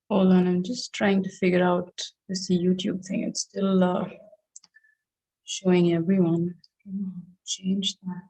Hold on, I'm just trying to figure out this YouTube thing. It's still showing everyone. Change that.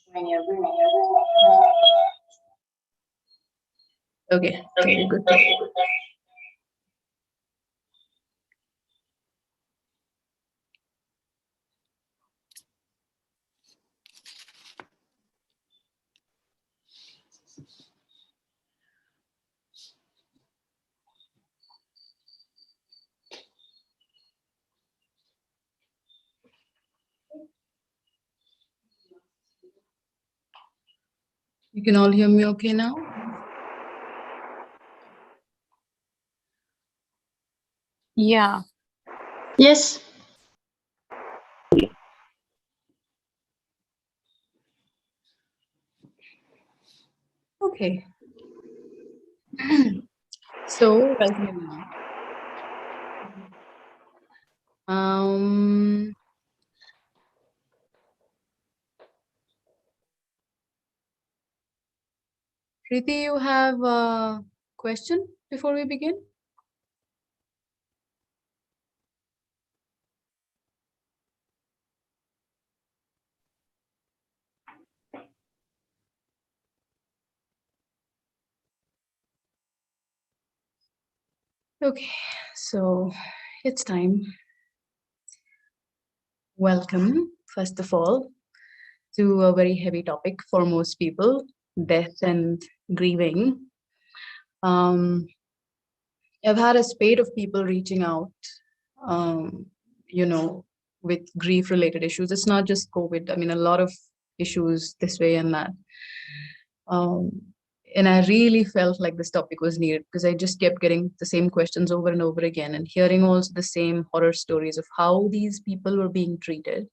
Showing everyone. Okay, okay, good. You can all hear me okay now? Yeah. Yes. Okay. So, welcome everyone. Preeti, you have a question before we begin? Okay, so it's time. Welcome, first of all, to a very heavy topic for most people, death and grieving. Um, I've had a spate of people reaching out, um, you know, with grief related issues. It's not just COVID. I mean, a lot of issues this way and that. Um, and I really felt like this topic was needed because I just kept getting the same questions over and over again and hearing also the same horror stories of how these people were being treated.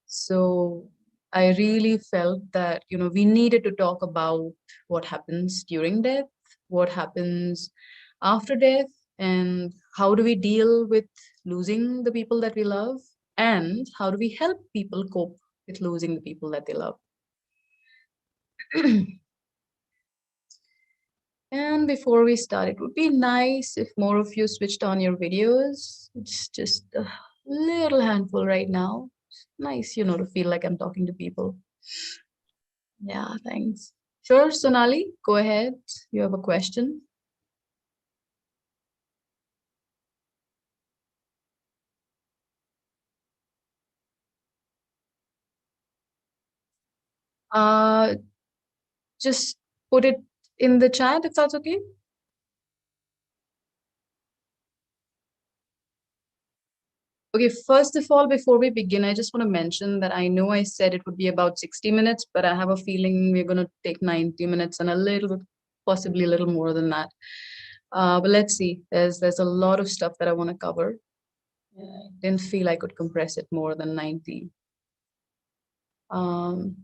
So I really felt that, we needed to talk about what happens during death, what happens after death, and how do we deal with losing the people that we love, and how do we help people cope with losing the people that they love. And before we start, it would be nice if more of you switched on your videos. It's just a little handful right now. It's nice, to feel like I'm talking to people. Yeah, thanks. Sure, Sonali, go ahead. You have a question? Uh, just put it in the chat if that's okay. Okay, first of all, before we begin, I just want to mention that I know I said it would be about 60 minutes, but I have a feeling we're going to take 90 minutes and a little bit, possibly a little more than that. But let's see. There's a lot of stuff that I want to cover. I didn't feel I could compress it more than 90. Um,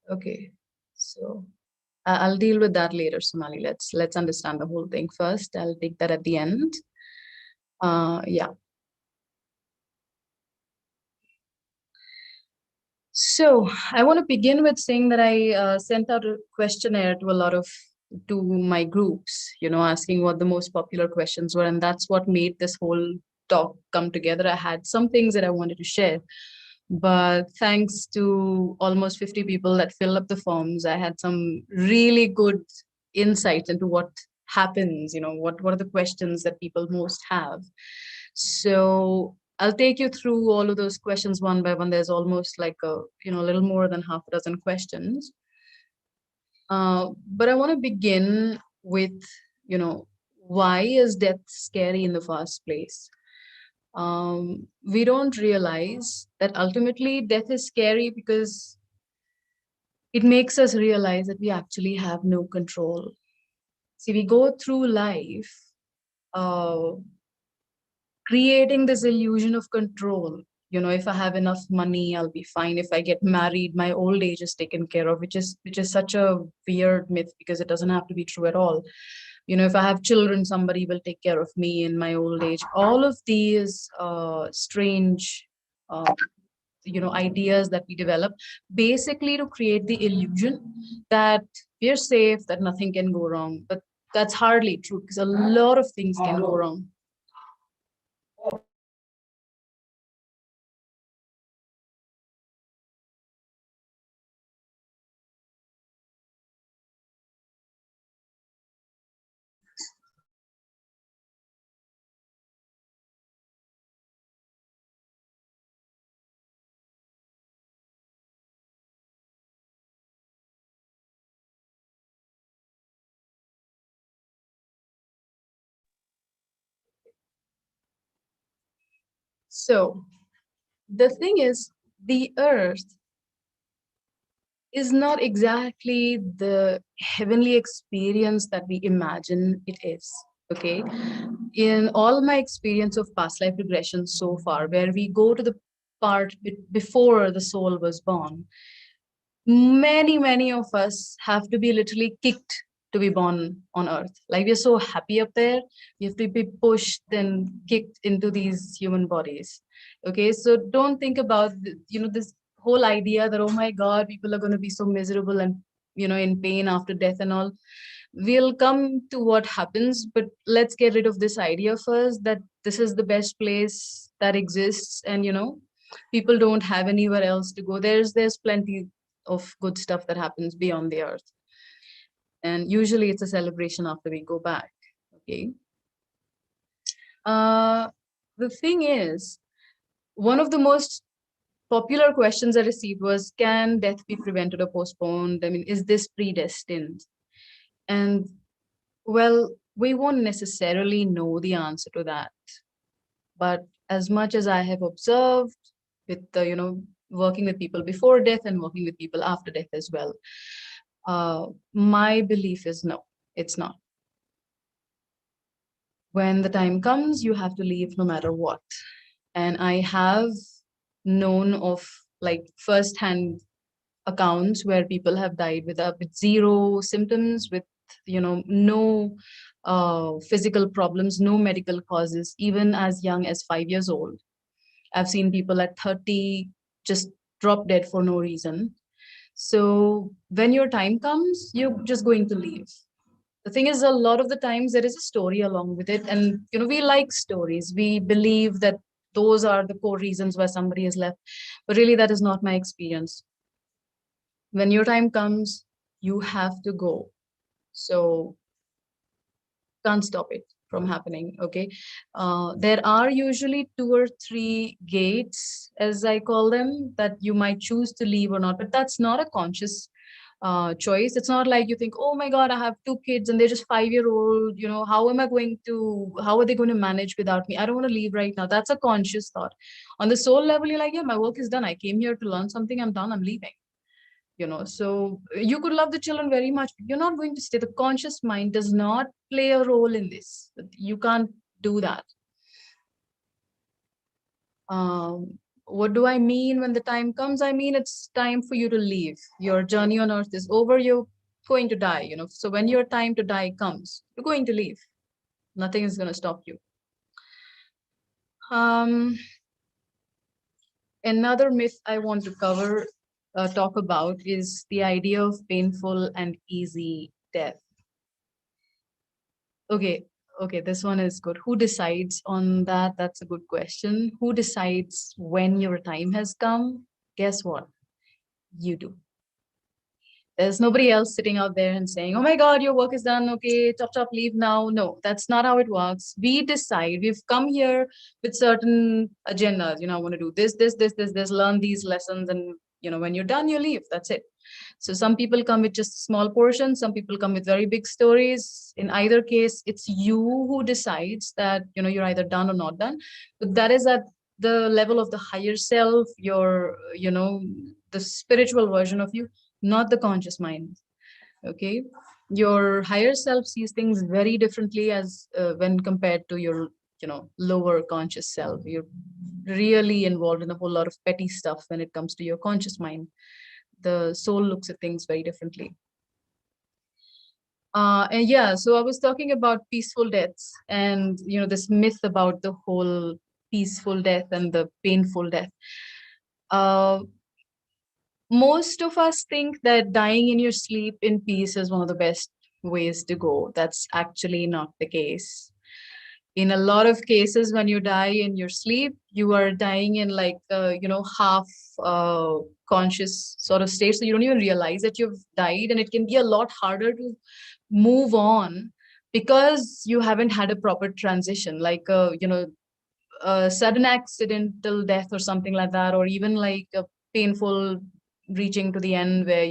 okay, so I'll deal with that later, Sonali. Let's understand the whole thing first. I'll take that at the end. Yeah. So I want to begin with saying that I sent out a questionnaire to my groups, asking what the most popular questions were, and that's what made this whole talk come together. I had some things that I wanted to share, but thanks to almost 50 people that filled up the forms, I had some really good insight into what happens, what are the questions that people most have. So I'll take you through all of those questions one by one. There's almost like a little more than half a dozen questions. But I want to begin with, why is death scary in the first place? We don't realize that ultimately death is scary because it makes us realize that we actually have no control. See, we go through life uh, creating this illusion of control. You know, if I have enough money, I'll be fine. If I get married, my old age is taken care of, which is such a weird myth because it doesn't have to be true at all. You know, if I have children, somebody will take care of me in my old age. All of these strange uh, ideas that we develop basically to create the illusion that we're safe, that nothing can go wrong. But that's hardly true because a lot of things can go wrong. So the thing is, the earth is not exactly the heavenly experience that we imagine it is. Okay. In all my experience of past life regression so far, where we go to the part before the soul was born, many of us have to be literally kicked to be born on earth. Like we're so happy up there, we have to be pushed and kicked into these human bodies. Okay, so don't think about this whole idea that, oh my god, people are going to be so miserable and in pain after death and all. We'll come to what happens, but let's get rid of this idea first, that this is the best place that exists, and people don't have anywhere else to go. There's plenty of good stuff that happens beyond the earth. And usually it's a celebration after we go back. Okay. Uh, the thing is, one of the most popular questions I received was, can death be prevented or postponed? I mean, is this predestined? And well, we won't necessarily know the answer to that. But as much as I have observed with the, working with people before death and working with people after death as well, my belief is no, it's not. When the time comes, you have to leave no matter what. And I have known of like first-hand accounts where people have died with zero symptoms, with no physical problems, no medical causes, even as young as 5 years old. I've seen people at 30 just drop dead for no reason. So when your time comes, you're just going to leave. The thing is, a lot of the times there is a story along with it, and we like stories. We believe that those are the core reasons why somebody is left, but really that is not my experience. When your time comes, you have to go. So can't stop it from happening. Okay. There are usually two or three gates, as I call them, that you might choose to leave or not, but that's not a conscious choice. It's not like you think, oh my god, I have two kids and they're just 5 year old, how are they going to manage without me? I don't want to leave right now. That's a conscious thought. On the soul level, you're like, yeah, my work is done, I came here to learn something, I'm done, I'm leaving. So you could love the children very much, but you're not going to stay. The conscious mind does not play a role in this. You can't do that. What do I mean when the time comes? I mean, it's time for you to leave. Your journey on earth is over. You're going to die, so when your time to die comes, you're going to leave. Nothing is going to stop you. Um, another myth I want to talk about, is the idea of painful and easy death. Okay, okay, this one is good. Who decides on that? That's a good question. Who decides when your time has come? Guess what? You do. There's nobody else sitting out there and saying, oh my God, your work is done. Okay, chop, chop, leave now. No, that's not how it works. We decide. We've come here with certain agendas. I want to do this, learn these lessons. And, when you're done, you leave. That's it. So some people come with just small portions, some people come with very big stories. In either case, it's you who decides that, you're either done or not done. But that is at the level of the higher self, the spiritual version of you. not the conscious mind. Okay, your higher self sees things very differently as when compared to your lower conscious self. You're really involved in a whole lot of petty stuff when it comes to your conscious mind. The soul looks at things very differently. And yeah, so I was talking about peaceful deaths and this myth about the whole peaceful death and the painful death. uh, Most of us think that dying in your sleep in peace is one of the best ways to go. That's actually not the case. In a lot of cases, when you die in your sleep, you are dying in like half conscious sort of state, so you don't even realize that you've died, and it can be a lot harder to move on because you haven't had a proper transition, like a sudden accidental death or something like that, or even like a painful reaching to the end where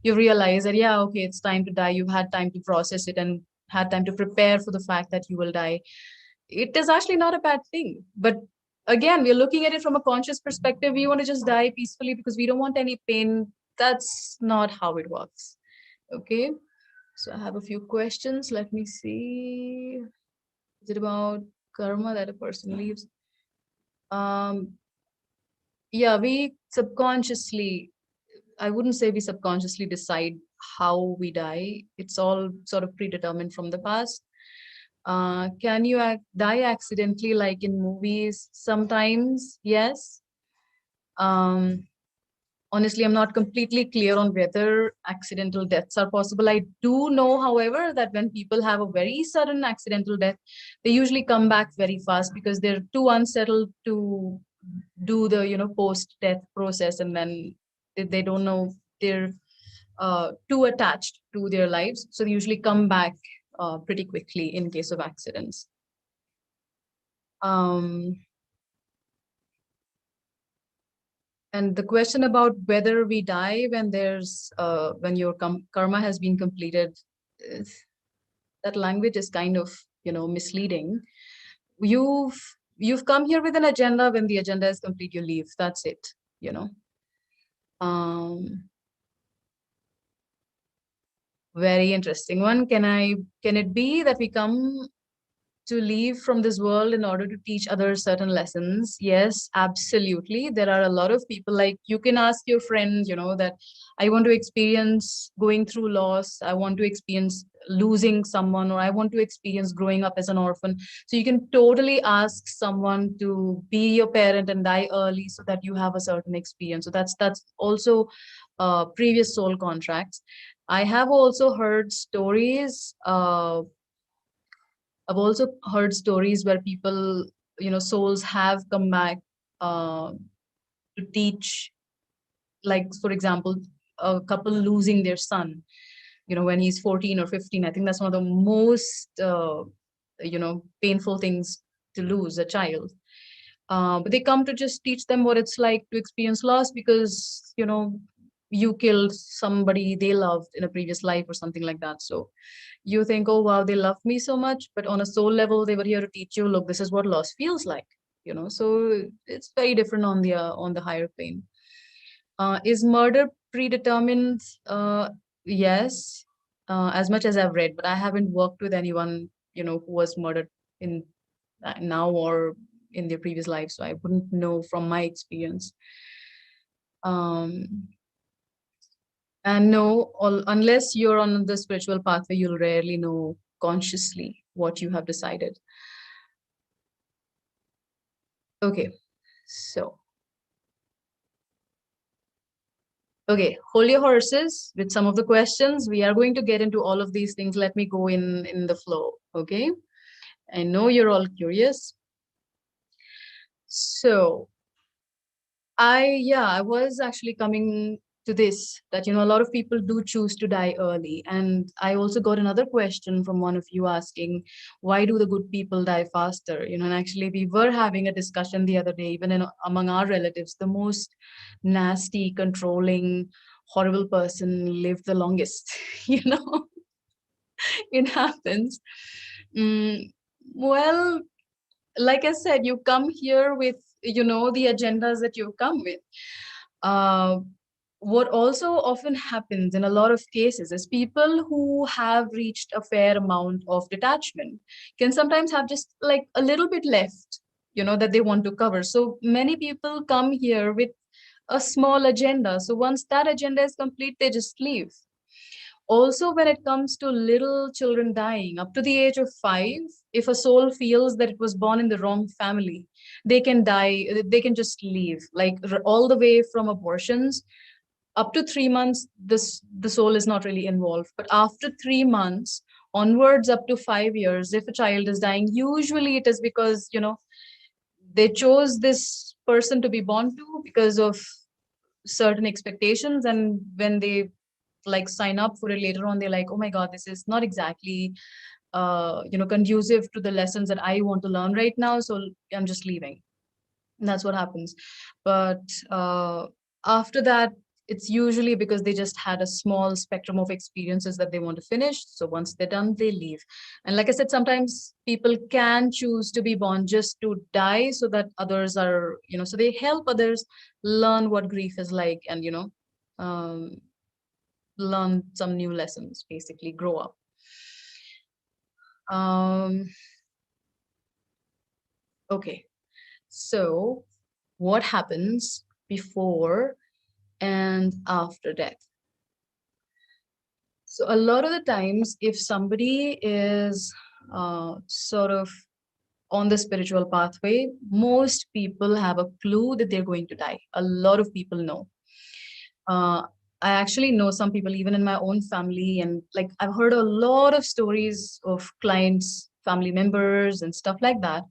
you realize that, yeah, okay, it's time to die. You've had time to process it and had time to prepare for the fact that you will die. It is actually not a bad thing. But again, we're looking at it from a conscious perspective. We want to just die peacefully because we don't want any pain. That's not how it works. Okay. So I have a few questions. Let me see. Is it about karma that a person leaves? Um, yeah, we subconsciously, I wouldn't say we subconsciously decide how we die. It's all sort of predetermined from the past. Can you die accidentally like in movies? Sometimes, yes. Um, Honestly, I'm not completely clear on whether accidental deaths are possible. I do know, however, that when people have a very sudden accidental death, they usually come back very fast because they're too unsettled to do the post-death process, and then they don't know, they're too attached to their lives, so they usually come back pretty quickly in case of accidents. Um, And the question about whether we die when when your karma has been completed, is- that language is kind of misleading. You've you've come here with an agenda. When the agenda is complete, you leave. That's it. You know. Um, Very interesting one. Can it be that we come to leave from this world in order to teach others certain lessons? Yes, absolutely. There are a lot of people, like you can ask your friend, that I want to experience going through loss, I want to experience losing someone, or I want to experience growing up as an orphan. So you can totally ask someone to be your parent and die early so that you have a certain experience. So that's also previous soul contracts. I have also heard stories. I've also heard stories where people, souls have come back uh, to teach, like, for example, a couple losing their son, when he's 14 or 15. I think that's one of the most, painful things to lose a child. But they come to just teach them what it's like to experience loss because, you killed somebody they loved in a previous life or something like that. So you think, oh wow, they love me so much, but on a soul level, they were here to teach you, look, this is what loss feels like. So it's very different on the higher plane. Is murder predetermined? Yes, as much as I've read, but I haven't worked with anyone who was murdered in now or in their previous life, so I wouldn't know from my experience. um and no, unless you're on the spiritual pathway, you'll rarely know consciously what you have decided. Okay, so okay, hold your horses with some of the questions. We are going to get into all of these things. Let me go in the flow. Okay, I know you're all curious. So I was actually coming to this, that a lot of people do choose to die early. And I also got another question from one of you asking, why do the good people die faster? And actually we were having a discussion the other day, even among our relatives, the most nasty, controlling, horrible person lived the longest. you know, it happens. Mm, well, like I said, you come here with, the agendas that you come with. Uh, what also often happens in a lot of cases is people who have reached a fair amount of detachment can sometimes have just like a little bit left, that they want to cover. So many people come here with a small agenda. So once that agenda is complete, they just leave. Also, when it comes to little children dying up to the age of 5, if a soul feels that it was born in the wrong family, they can die, they can just leave, like all the way from abortions up to 3 months, the soul is not really involved. But after 3 months onwards, up to 5 years, if a child is dying, usually it is because they chose this person to be born to because of certain expectations, and when they like sign up for it later on, they're like, oh my god, this is not exactly conducive to the lessons that I want to learn right now, so I'm just leaving. That's what happens. But after that, it's usually because they just had a small spectrum of experiences that they want to finish. So once they're done, they leave. And like I said, sometimes people can choose to be born just to die so that others are, so they help others learn what grief is like, and, um, learn some new lessons, basically grow up. Um, okay. So what happens before and after death? So a lot of the times, if somebody is sort of on the spiritual pathway, most people have a clue that they're going to die. A lot of people know. Uh, I actually know some people, even in my own family, and like I've heard a lot of stories of clients, family members, and stuff like that,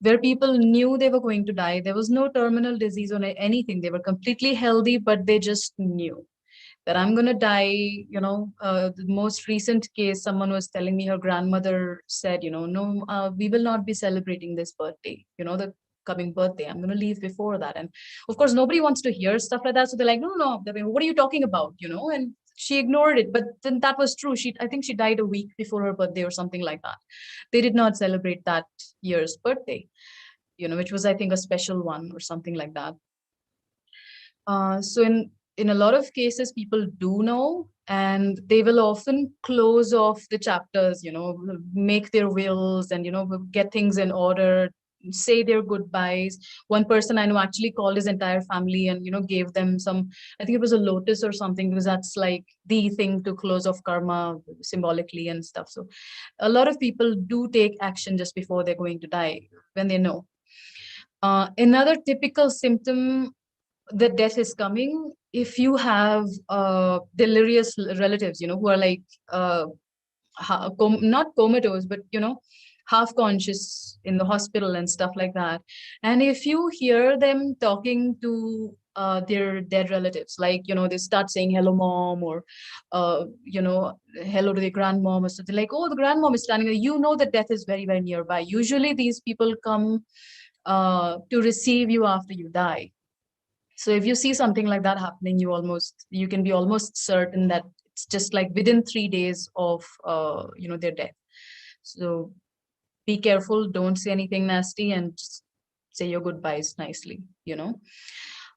where people knew they were going to die. There was no terminal disease or anything. They were completely healthy, but they just knew that I'm going to die. The most recent case, someone was telling me her grandmother said, no, we will not be celebrating this birthday, the coming birthday. I'm going to leave before that. And of course, nobody wants to hear stuff like that. So they're like, no, no, I mean, what are you talking about? And she ignored it. But then that was true. I think she died a week before her birthday or something like that. They did not celebrate that year's birthday, which was, I think, a special one or something like that. So in a lot of cases, people do know, and they will often close off the chapters, make their wills, and get things in order, say their goodbyes. One person I know actually called his entire family and gave them some, I think it was a lotus or something, because that's like the thing to close off karma symbolically and stuff. So a lot of people do take action just before they're going to die when they know. Another typical symptom that death is coming, if you have delirious relatives, who are like not comatose, but half conscious in the hospital and stuff like that. And if you hear them talking to their dead relatives, like they start saying hello mom, or hello to the grandmom, or something like, oh, the grandmom is standing there, that death is very, very nearby. Usually these people come to receive you after you die. So if you see something like that happening, you can be almost certain that it's just like within 3 days of their death. So be careful, don't say anything nasty, and just say your goodbyes nicely.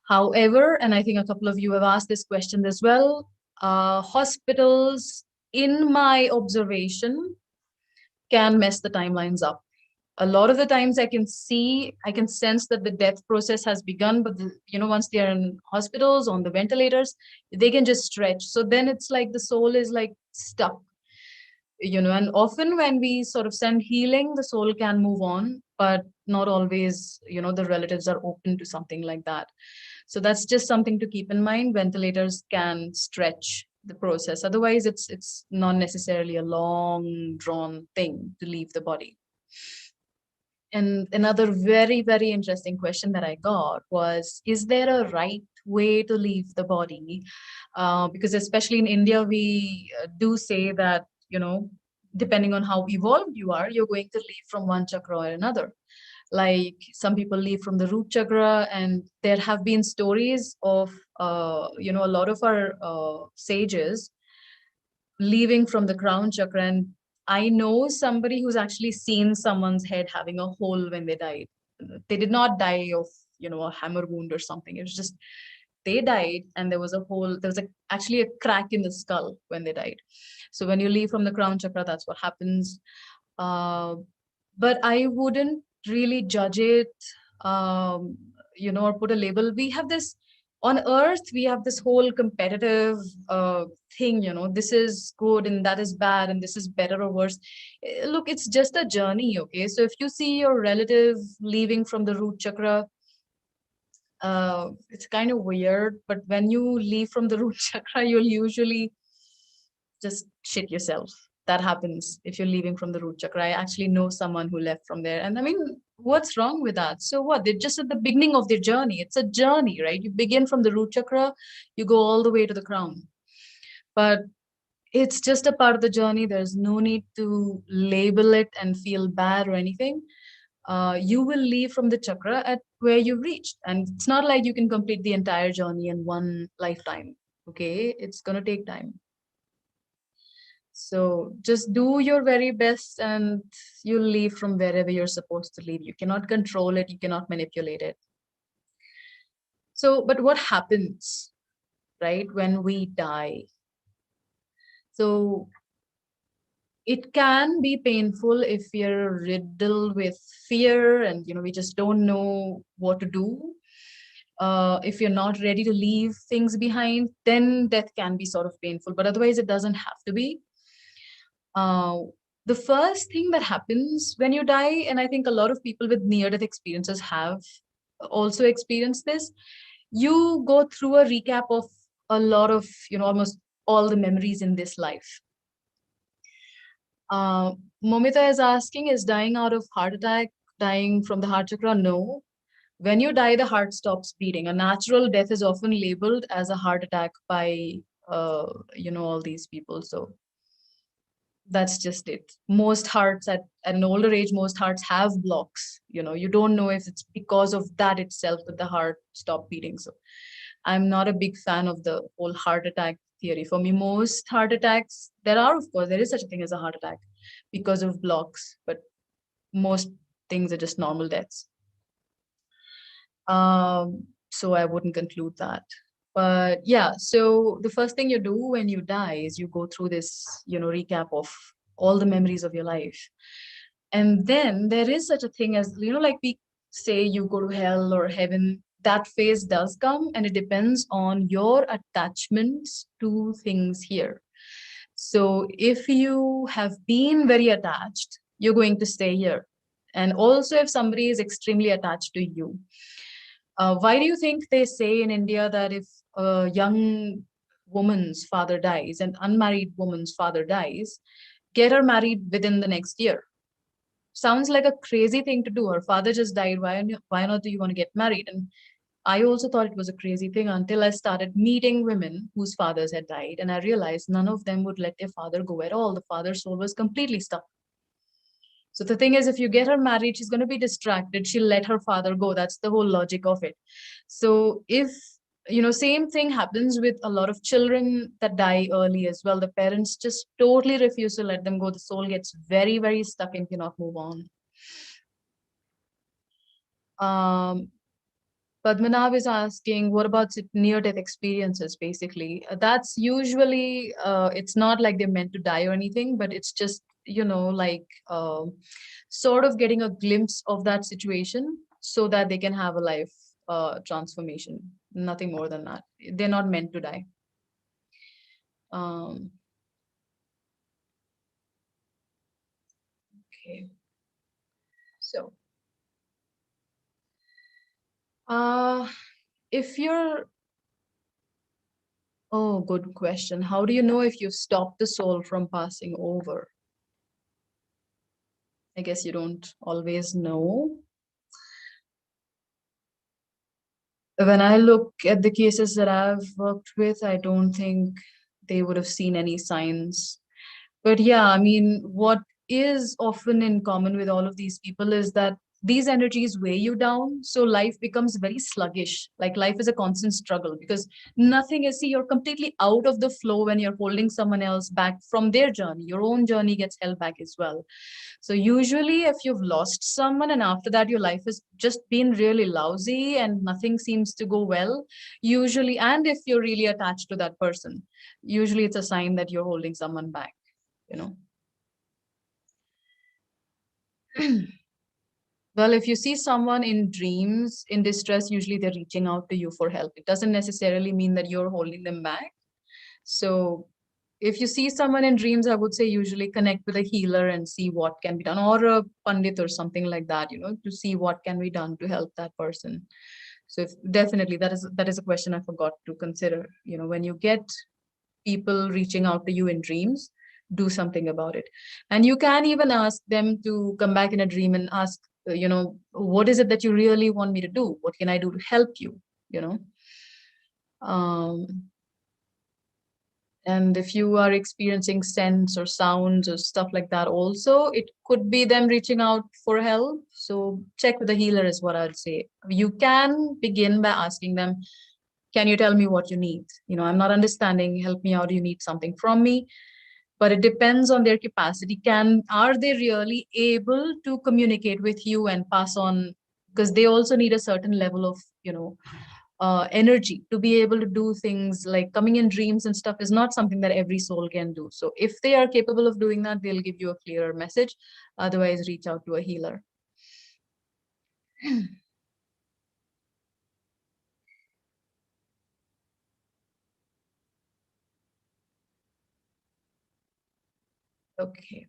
However, and I think a couple of you have asked this question as well, hospitals, in my observation, can mess the timelines up. A lot of the times I can sense that the death process has begun, but once they are in hospitals on the ventilators, they can just stretch. So then it's like the soul is like stuck, and often when we sort of send healing, the soul can move on, but not always, the relatives are open to something like that. So that's just something to keep in mind. Ventilators can stretch the process. Otherwise, it's not necessarily a long drawn thing to leave the body. And another very, very interesting question that I got was, is there a right way to leave the body? Because especially in India, we do say that, depending on how evolved you are, you're going to leave from one chakra or another. Like some people leave from the root chakra, and there have been stories of, a lot of our sages leaving from the crown chakra. And I know somebody who's actually seen someone's head having a hole when they died. They did not die of, a hammer wound or something. It was just they died, and there was a hole, there was actually a crack in the skull when they died. So when you leave from the crown chakra, that's what happens. Uh, but I wouldn't really judge it, um, or put a label. We have this on earth, we have this whole competitive uh, thing, this is good and that is bad and this is better or worse. Look, it's just a journey, okay? So if you see your relative leaving from the root chakra, it's kind of weird, but when you leave from the root chakra, you'll usually just shit yourself. That happens if you're leaving from the root chakra. I actually know someone who left from there. And I mean, what's wrong with that? So what? They're just at the beginning of their journey. It's a journey, right? You begin from the root chakra, you go all the way to the crown. But it's just a part of the journey. There's no need to label it and feel bad or anything. You will leave from the chakra at where you've reached. And it's not like you can complete the entire journey in one lifetime. Okay, it's going to take time. So just do your very best and you'll leave from wherever you're supposed to leave. You cannot control it, you cannot manipulate it. So, but what happens, right, when we die? So it can be painful if we're riddled with fear and we just don't know what to do. If you're not ready to leave things behind, then death can be sort of painful, but otherwise it doesn't have to be. Uh, the first thing that happens when you die, and I think a lot of people with near death experiences have also experienced this, you go through a recap of a lot of, almost all the memories in this life. Uh, Momita is asking, is dying out of heart attack, dying from the heart chakra? No. When you die, the heart stops beating. A natural death is often labeled as a heart attack by, all these people. So that's just it. Most hearts at an older age, most hearts have blocks. You don't know if it's because of that itself that the heart stopped beating. So I'm not a big fan of the whole heart attack theory. For me, most heart attacks, of course, there is such a thing as a heart attack because of blocks, but most things are just normal deaths. So I wouldn't conclude that. But yeah, so the first thing you do when you die is you go through this, recap of all the memories of your life. And then there is such a thing as, like we say you go to hell or heaven, that phase does come and it depends on your attachments to things here. So if you have been very attached, you're going to stay here. And also if somebody is extremely attached to you, why do you think they say in India that if a young woman's father dies, an unmarried woman's father dies, get her married within the next year? Sounds like a crazy thing to do. Her father just died. Why not do you want to get married? And I also thought it was a crazy thing until I started meeting women whose fathers had died. And I realized none of them would let their father go at all. The father's soul was completely stuck. So the thing is, if you get her married, she's going to be distracted. She'll let her father go. That's the whole logic of it. So if, same thing happens with a lot of children that die early as well. The parents just totally refuse to let them go. The soul gets very, very stuck and cannot move on. Um, Padmanav is asking, what about near-death experiences, basically? That's usually, it's not like they're meant to die or anything, but it's just, like sort of getting a glimpse of that situation so that they can have a life transformation. Nothing more than that. They're not meant to die. Um, okay. So, uh, if you're Oh, good question. How do you know if you've stopped the soul from passing over? I guess you don't always know. When I look at the cases that I've worked with, I don't think they would have seen any signs. But yeah, I mean, what is often in common with all of these people is that these energies weigh you down. So life becomes very sluggish. Like life is a constant struggle because nothing is, see, you're completely out of the flow when you're holding someone else back from their journey. Your own journey gets held back as well. So usually if you've lost someone and after that your life has just been really lousy and nothing seems to go well, usually, and if you're really attached to that person, usually it's a sign that you're holding someone back, you know. Well, if you see someone in dreams in distress, usually they're reaching out to you for help. It doesn't necessarily mean that you're holding them back. So if you see someone in dreams, I would say usually connect with a healer and see what can be done, or a pandit or something like that, to see what can be done to help that person. So if, definitely that is a question I forgot to consider. When you get people reaching out to you in dreams, do something about it. And you can even ask them to come back in a dream and ask, what is it that you really want me to do? What can I do to help you? You know. Um, and if you are experiencing scents or sounds or stuff like that, also, it could be them reaching out for help. So check with the healer is what I'd say. You can begin by asking them, can you tell me what you need? I'm not understanding. Help me out. You need something from me. But it depends on their capacity. Are they really able to communicate with you and pass on? Because they also need a certain level of, energy to be able to do things like coming in dreams and stuff is not something that every soul can do. So if they are capable of doing that, they'll give you a clearer message. Otherwise, reach out to a healer. Okay.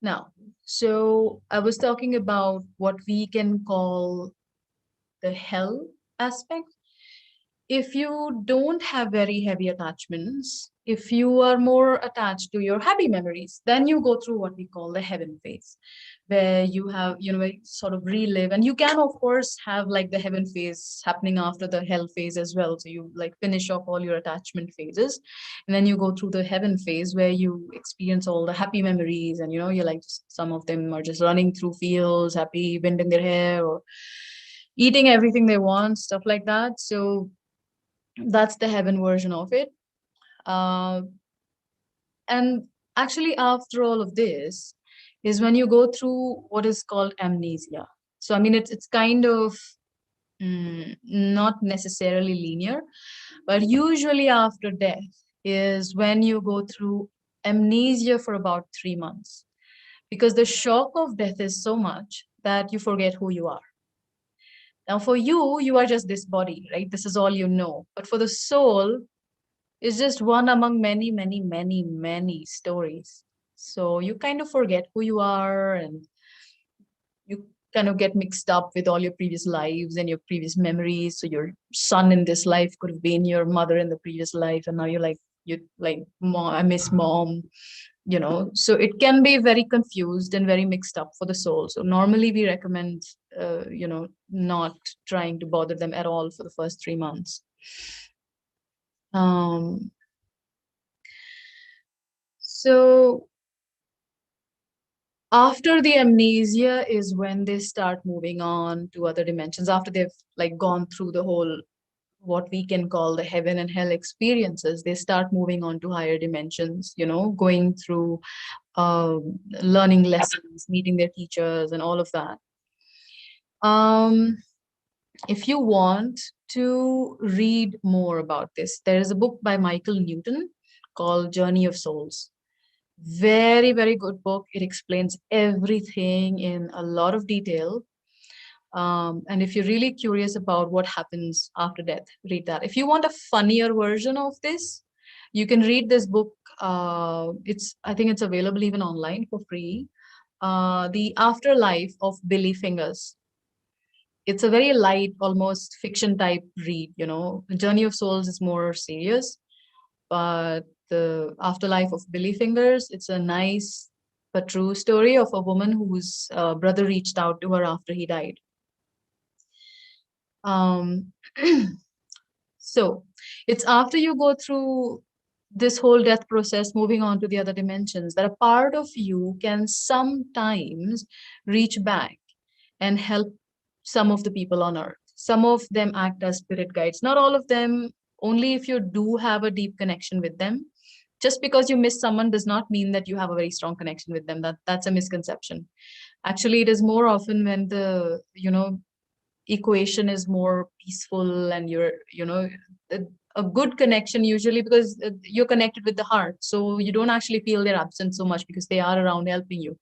Now, so I was talking about what we can call the hell aspect. If you don't have very heavy attachments, if you are more attached to your happy memories, then you go through what we call the heaven phase, where you have, where you sort of relive. And you can, of course, have like the heaven phase happening after the hell phase as well. So you like finish off all your attachment phases. And then you go through the heaven phase where you experience all the happy memories. And, you're like, some of them are just running through fields, happy, wind in their hair, or eating everything they want, stuff like that. So that's the heaven version of it. Uh, and actually, after all of this, is when you go through what is called amnesia. So, I mean, it's kind of not necessarily linear, but usually after death is when you go through amnesia for about 3 months because the shock of death is so much that you forget who you are. Now, for you, you are just this body, right? This is all you know. But for the soul, it's just one among many, many, many, many stories. So you kind of forget who you are and you kind of get mixed up with all your previous lives and your previous memories. So your son in this life could have been your mother in the previous life. And now you're like, mom, I miss mom, So it can be very confused and very mixed up for the soul. So normally we recommend, not trying to bother them at all for the first 3 months. Um, so after the amnesia is when they start moving on to other dimensions after they've like gone through the whole what we can call the heaven and hell experiences. They start moving on to higher dimensions, going through learning lessons, meeting their teachers, and all of that. um, if you want to read more about this, there is a book by Michael Newton called Journey of Souls. Very, very good book. It explains everything in a lot of detail. And if you're really curious about what happens after death, read that. If you want a funnier version of this, you can read this book. I think it's available even online for free. The Afterlife of Billy Fingers. It's a very light, almost fiction type read. The Journey of Souls is more serious, but the Afterlife of Billy Fingers, it's a nice but true story of a woman whose brother reached out to her after he died. Um, so it's after you go through this whole death process, moving on to the other dimensions, that a part of you can sometimes reach back and help some of the people on earth. Some of them act as spirit guides, not all of them, only if you do have a deep connection with them. Just because you miss someone does not mean that you have a very strong connection with them. That's a misconception. Actually, it is more often when the, equation is more peaceful, and a, a good connection, usually because you're connected with the heart, so you don't actually feel their absence so much because they are around helping you.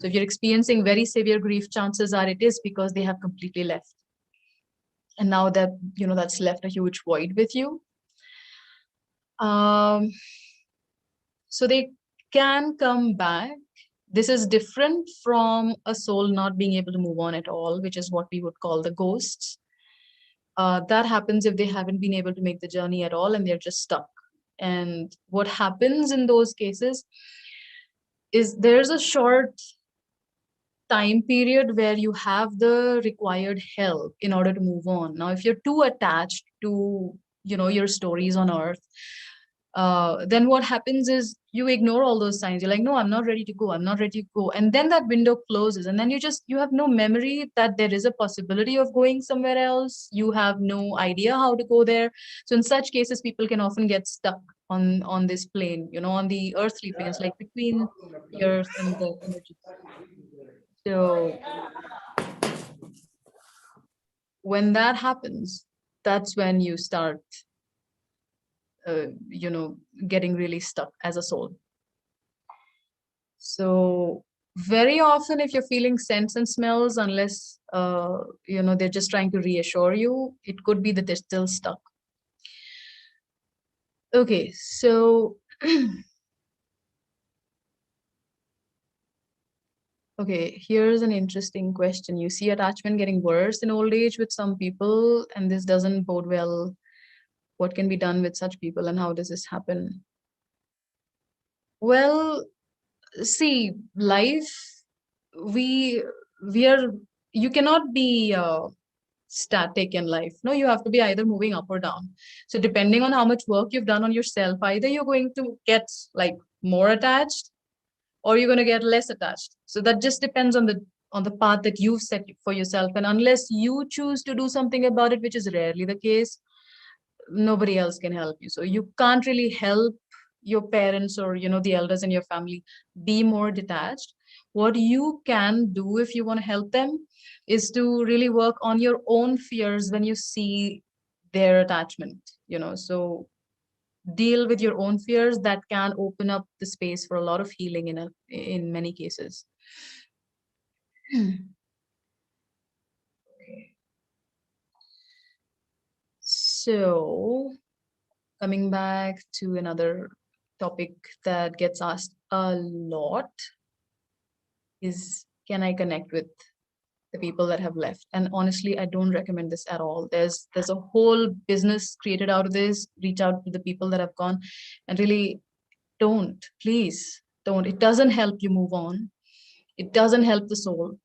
So if you're experiencing very severe grief, chances are it is because they have completely left, and now that that's left a huge void with you. um so they can come back. This is different from a soul not being able to move on at all, which is what we would call the ghosts. That happens if they haven't been able to make the journey at all and they're just stuck. And what happens in those cases is there's a short time period where you have the required help in order to move on. Now, if you're too attached to, your stories on earth, then what happens is you ignore all those signs. You're like, no, I'm not ready to go. I'm not ready to go. And then that window closes. And then you have no memory that there is a possibility of going somewhere else. You have no idea how to go there. So in such cases, people can often get stuck on this plane, on the earthly planes, like between the earth and the energy. So when that happens, that's when you start, getting really stuck as a soul. So very often, if you're feeling scents and smells, unless they're just trying to reassure you, it could be that they're still stuck. Okay, so okay, here's an interesting question. You see attachment getting worse in old age with some people, and this doesn't bode well. What can be done with such people, and how does this happen? Well, see, life, we we are you cannot be static in life. No, you have to be either moving up or down. So depending on how much work you've done on yourself, either you're going to get like more attached or you're going to get less attached. So that just depends on the path that you've set for yourself. And unless you choose to do something about it, which is rarely the case, nobody else can help you. So you can't really help your parents or the elders in your family be more detached. What you can do if you want to help them is to really work on your own fears when you see their attachment. So deal with your own fears. That can open up the space for a lot of healing in many cases. So coming back to another topic that gets asked a lot is, can I connect with the people that have left? And honestly, I don't recommend this at all. There's a whole business created out of this. Reach out to the people that have gone, and really don't, please don't. It doesn't help you move on. It doesn't help the soul.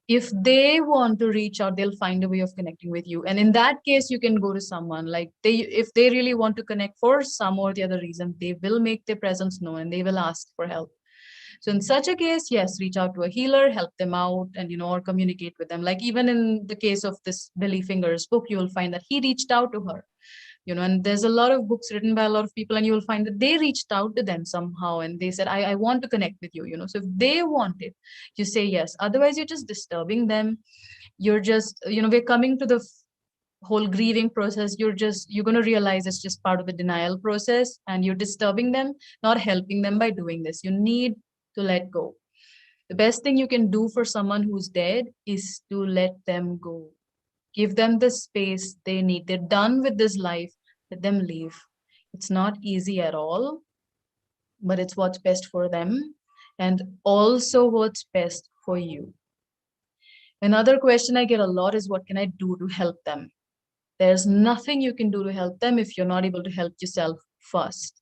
If they want to reach out, they'll find a way of connecting with you. And in that case, you can go to someone like if they really want to connect for some or the other reason, they will make their presence known and they will ask for help. So in such a case, yes, reach out to a healer, help them out, and or communicate with them. Like even in the case of this Billy Fingers book, you will find that he reached out to her. And there's a lot of books written by a lot of people, and you will find that they reached out to them somehow and they said, I want to connect with you. So if they want it, you say yes. Otherwise, you're just disturbing them. You're just, we're coming to the whole grieving process. You're going to realize it's just part of the denial process, and you're disturbing them, not helping them by doing this. You need to let go. The best thing you can do for someone who's dead is to let them go. Give them the space they need. They're done with this life. Let them leave. It's not easy at all, but it's what's best for them and also what's best for you. Another question I get a lot is, what can I do to help them? There's nothing you can do to help them if you're not able to help yourself first.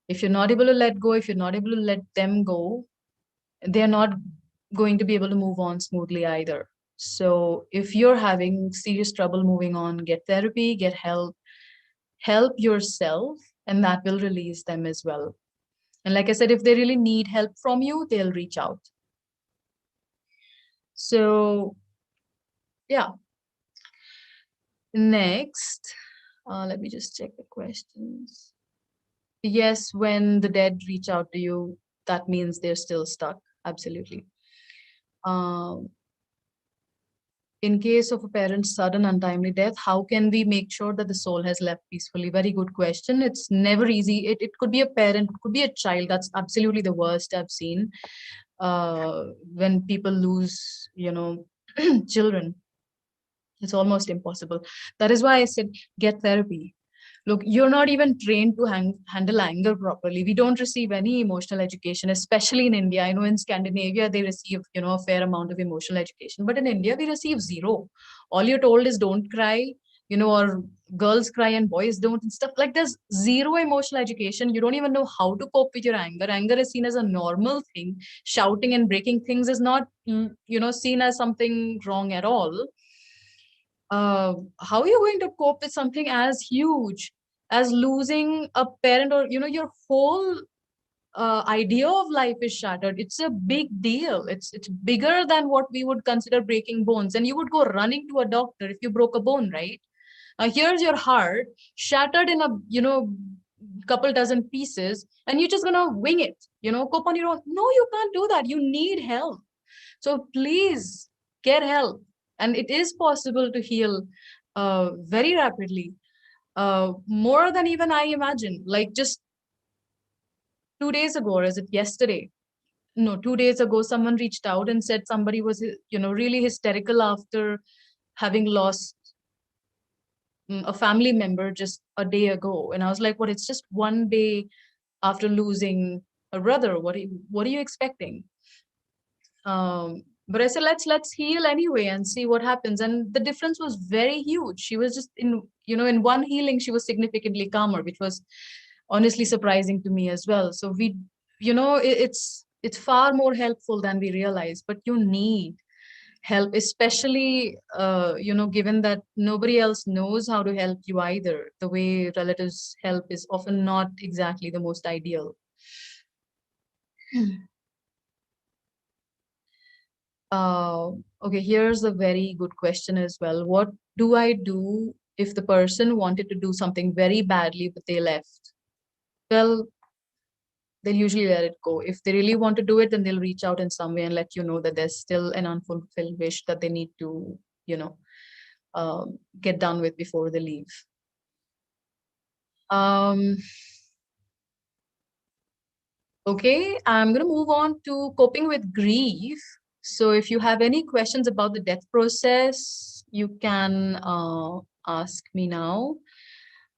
If you're not able to let go, if you're not able to let them go, they're not going to be able to move on smoothly either. So if you're having serious trouble moving on, get therapy, get help, help yourself, and that will release them as well. And like I said, if they really need help from you, they'll reach out. So, yeah. Next, let me just check the questions. Yes, when the dead reach out to you, that means they're still stuck. Absolutely. Um, in case of a parent's sudden untimely death, how can we make sure that the soul has left peacefully? Very good question. It's never easy. It could be a parent, it could be a child. That's absolutely the worst I've seen. When people lose, children, it's almost impossible. That is why I said get therapy. Look, you're not even trained to handle anger properly. We don't receive any emotional education, especially in India. I know in Scandinavia they receive, a fair amount of emotional education, but in India we receive zero. All you're told is don't cry, or girls cry and boys don't and stuff like there's zero emotional education. You don't even know how to cope with your anger. Anger is seen as a normal thing. Shouting and breaking things is not, seen as something wrong at all. How are you going to cope with something as huge as losing a parent, or your whole idea of life is shattered? It's a big deal. It's bigger than what we would consider breaking bones, and you would go running to a doctor if you broke a bone, right? Here's your heart shattered in a couple dozen pieces, and you're just gonna wing it, cope on your own. No, you can't do that. You need help. So please get help. And it is possible to heal very rapidly, more than even I imagined. Like just 2 days ago, or is it yesterday? No, 2 days ago, someone reached out and said somebody was, really hysterical after having lost a family member just a day ago. And I was like, what? It's just one day after losing a brother. What are you expecting? But I said, let's heal anyway and see what happens. And the difference was very huge. She was just in one healing, she was significantly calmer, which was honestly surprising to me as well. So it's far more helpful than we realize, but you need help, especially given that nobody else knows how to help you either. The way relatives help is often not exactly the most ideal. Uh, okay, here's a very good question as well. What do I do if the person wanted to do something very badly, but they left? Well, they'll usually let it go. If they really want to do it, then they'll reach out in some way and let you know that there's still an unfulfilled wish that they need to, get done with before they leave. Um, Okay, I'm going to move on to coping with grief. So, if you have any questions about the death process, you can ask me now.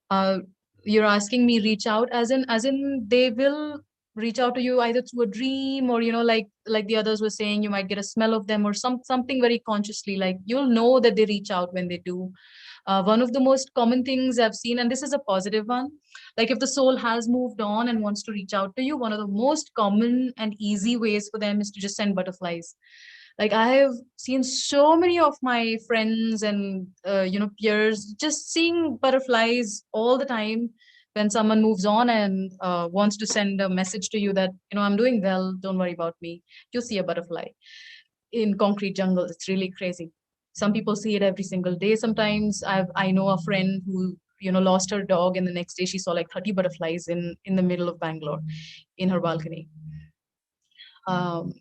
Uh, you're asking me reach out, as in they will reach out to you either through a dream, or like the others were saying, you might get a smell of them, or something very consciously. Like you'll know that they reach out when they do. One of the most common things I've seen, and this is a positive one, like if the soul has moved on and wants to reach out to you, one of the most common and easy ways for them is to just send butterflies. Like I have seen so many of my friends and peers just seeing butterflies all the time when someone moves on and wants to send a message to you that I'm doing well, don't worry about me. You see a butterfly in concrete jungles. It's really crazy. Some people see it every single day. Sometimes I know a friend who lost her dog, and the next day she saw like 30 butterflies in the middle of Bangalore in her balcony. um,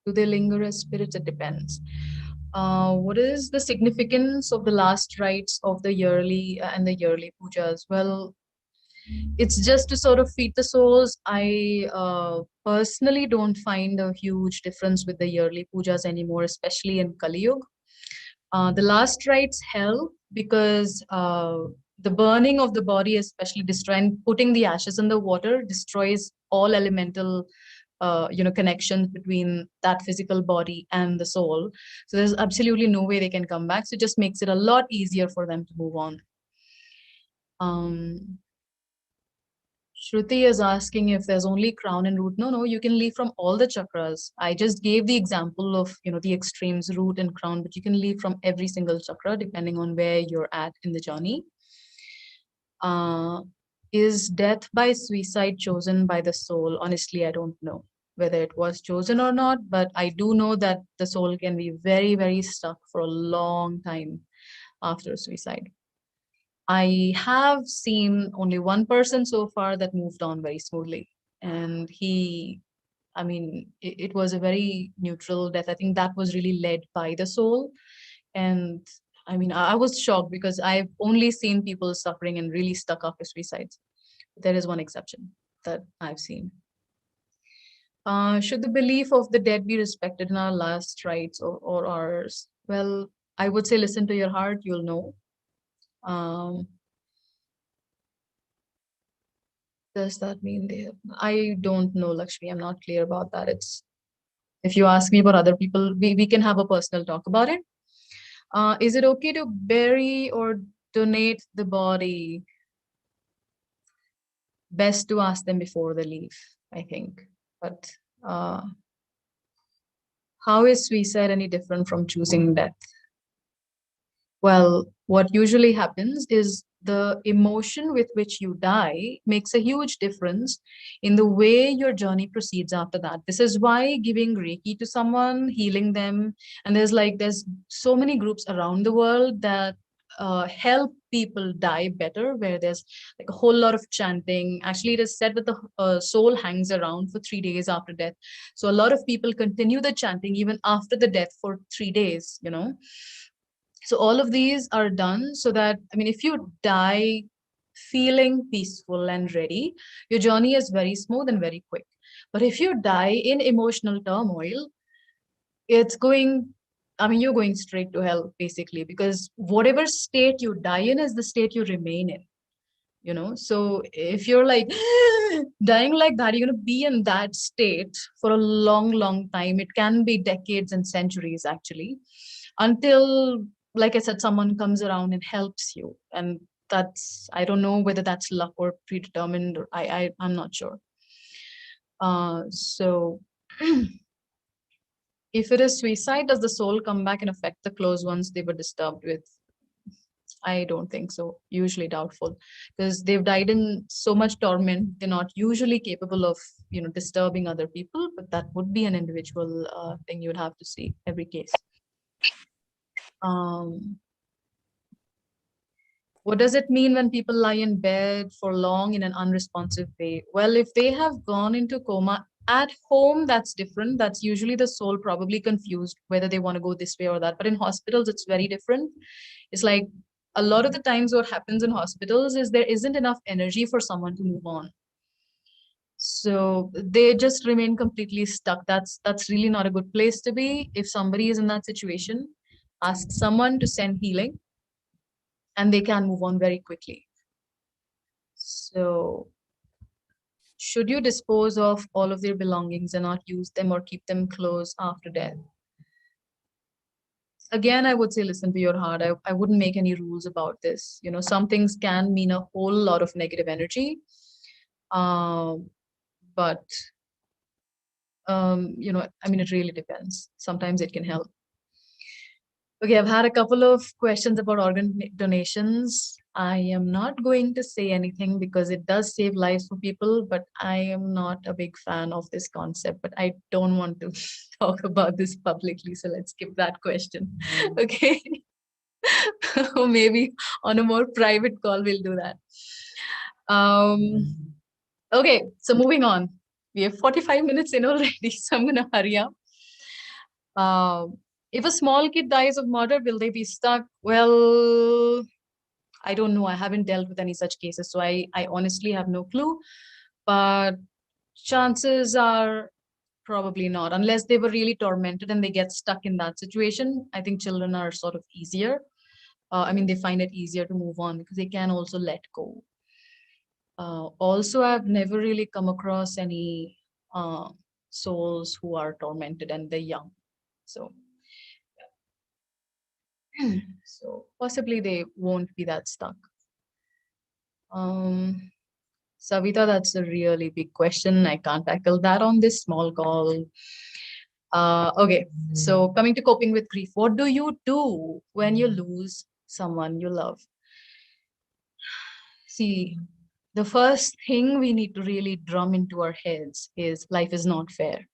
do they linger as spirits? It depends. What is the significance of the last rites of the yearly and the yearly pujas? Well, it's just to sort of feed the souls. I personally don't find a huge difference with the yearly pujas anymore, especially in Kali Yuga. The last rites help because the burning of the body, especially destroying, putting the ashes in the water, destroys all elemental, connections between that physical body and the soul. So there's absolutely no way they can come back. So it just makes it a lot easier for them to move on. Um, Shruti is asking if there's only crown and root. No, no, you can leave from all the chakras. I just gave the example of, the extremes, root and crown, but you can leave from every single chakra depending on where you're at in the journey. Uh, is death by suicide chosen by the soul? Honestly, I don't know whether it was chosen or not, but I do know that the soul can be very, very stuck for a long time after suicide. I have seen only one person so far that moved on very smoothly. And I mean, it was a very neutral death. I think that was really led by the soul. And I mean, I was shocked because I've only seen people suffering and really stuck after suicides. There is one exception that I've seen. Should the belief of the dead be respected in our last rites or ours? Well, I would say listen to your heart, you'll know. Um, does that mean they have? I don't know, Lakshmi. I'm not clear about that. It's if you ask me about other people, we can have a personal talk about it. Is it okay to bury or donate the body? Best to ask them before they leave, I think. But uh, how is suicide any different from choosing death? Well, what usually happens is the emotion with which you die makes a huge difference in the way your journey proceeds after that. This is why giving Reiki to someone, healing them, and there's so many groups around the world that help people die better, where there's like a whole lot of chanting. Actually, it is said that the soul hangs around for 3 days after death. So a lot of people continue the chanting even after the death for 3 days. So all of these are done so that, I mean, if you die feeling peaceful and ready, your journey is very smooth and very quick. But if you die in emotional turmoil, it's going, I mean, you're going straight to hell basically, because whatever state you die in is the state you remain in. So if you're like dying like that, you're going to be in that state for a long, long time. It can be decades and centuries actually, until, like I said, someone comes around and helps you. And that's, I don't know whether that's luck or predetermined, or I'm not sure. So if it is suicide, does the soul come back and affect the close ones they were disturbed with? I don't think so. Usually doubtful, because they've died in so much torment. They're not usually capable of, disturbing other people. But that would be an individual thing you would have to see every case. Um, what does it mean when people lie in bed for long in an unresponsive way? Well, if they have gone into coma at home, that's different. That's usually the soul probably confused whether they want to go this way or that. But in hospitals, it's very different. It's like a lot of the times what happens in hospitals is there isn't enough energy for someone to move on. So they just remain completely stuck. That's really not a good place to be. If somebody is in that situation, ask someone to send healing and they can move on very quickly. So should you dispose of all of their belongings and not use them or keep them close after death? Again, I would say listen to your heart. I wouldn't make any rules about this. Some things can mean a whole lot of negative energy. Um, but I mean, it really depends. Sometimes it can help. Okay, I've had a couple of questions about organ donations. I am not going to say anything because it does save lives for people, but I am not a big fan of this concept. But I don't want to talk about this publicly, so let's skip that question. Okay. Or maybe on a more private call, we'll do that. Okay, so moving on. We have 45 minutes in already, so I'm going to hurry up. If a small kid dies of murder, will they be stuck? Well, I don't know. I haven't dealt with any such cases, so I honestly have no clue. But chances are probably not, unless they were really tormented and they get stuck in that situation. I think children are sort of easier. I mean, they find it easier to move on because they can also let go. Also, I've never really come across any souls who are tormented and they're young. So, so possibly they won't be that stuck. Um, Savita, that's a really big question. I can't tackle that on this small call. Okay, so coming to coping with grief, what do you do when you lose someone you love? See, the first thing we need to really drum into our heads is life is not fair.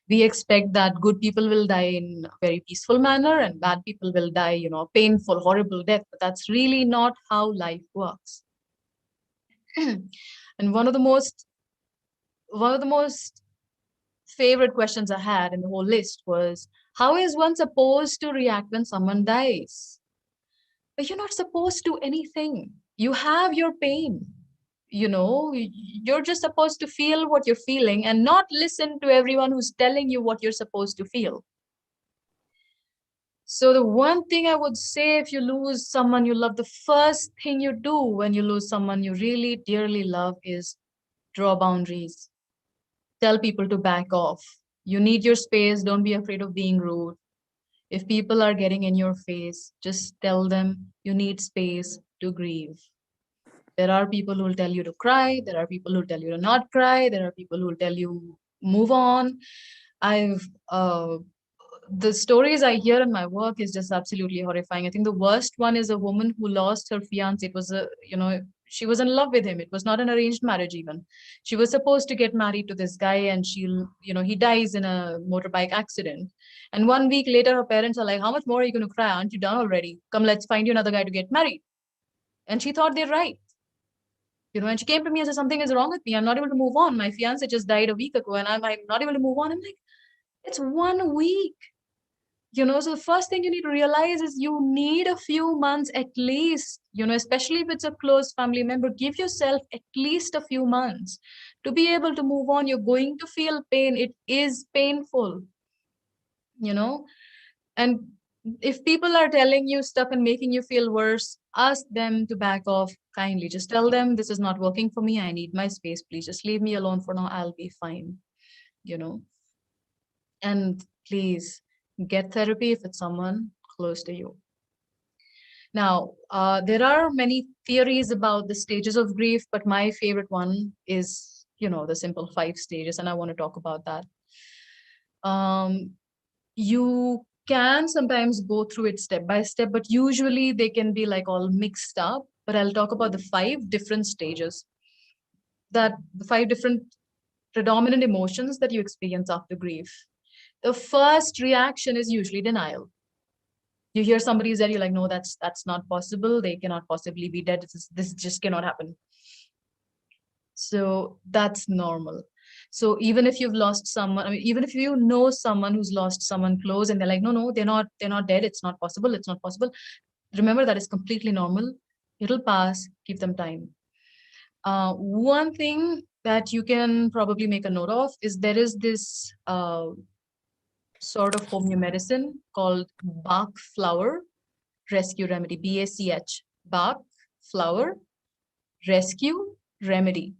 We expect that good people will die in a very peaceful manner and bad people will die, a painful, horrible death. But that's really not how life works. And one of the most favorite questions I had in the whole list was, how is one supposed to react when someone dies? But you're not supposed to anything. You have your pain. You're just supposed to feel what you're feeling and not listen to everyone who's telling you what you're supposed to feel. So, the one thing I would say, if you lose someone you love, the first thing you do when you lose someone you really dearly love is draw boundaries. Tell people to back off. You need your space. Don't be afraid of being rude. If people are getting in your face, just tell them you need space to grieve. There are people who will tell you to cry. There are people who tell you to not cry. There are people who will tell you move on. I've the stories I hear in my work is just absolutely horrifying. I think the worst one is a woman who lost her fiance. It was she was in love with him. It was not an arranged marriage even. She was supposed to get married to this guy and he dies in a motorbike accident. And 1 week later, her parents are like, how much more are you going to cry? Aren't you done already? Come, let's find you another guy to get married. And she thought they're right. And she came to me and said, something is wrong with me. I'm not able to move on. My fiance just died a week ago and I'm not able to move on. I'm like, it's 1 week. So the first thing you need to realize is you need a few months at least, especially if it's a close family member, give yourself at least a few months to be able to move on. You're going to feel pain. It is painful, you know, and if people are telling you stuff and making you feel worse, ask them to back off kindly. Just tell them, this is not working for me. I need my space. Please just leave me alone for now. I'll be fine, you know. And please get therapy if it's someone close to you. Now, there are many theories about the stages of grief, but my favorite one is, the simple 5 stages, and I want to talk about that. You can sometimes go through it step by step, but usually they can be like all mixed up. But I'll talk about the 5 different stages, that the 5 different predominant emotions that you experience after grief. The first reaction is usually denial. You hear somebody's dead, you're like, no, that's not possible. They cannot possibly be dead. This just cannot happen. So that's normal. So even if you've lost someone, I mean, even if you know someone who's lost someone close and they're like, no, they're not dead. It's not possible. It's not possible. Remember that is completely normal. It'll pass. Give them time. One thing that you can probably make a note of is there is this sort of homeo medicine called Bach flower rescue remedy, BACH, Bach flower rescue remedy.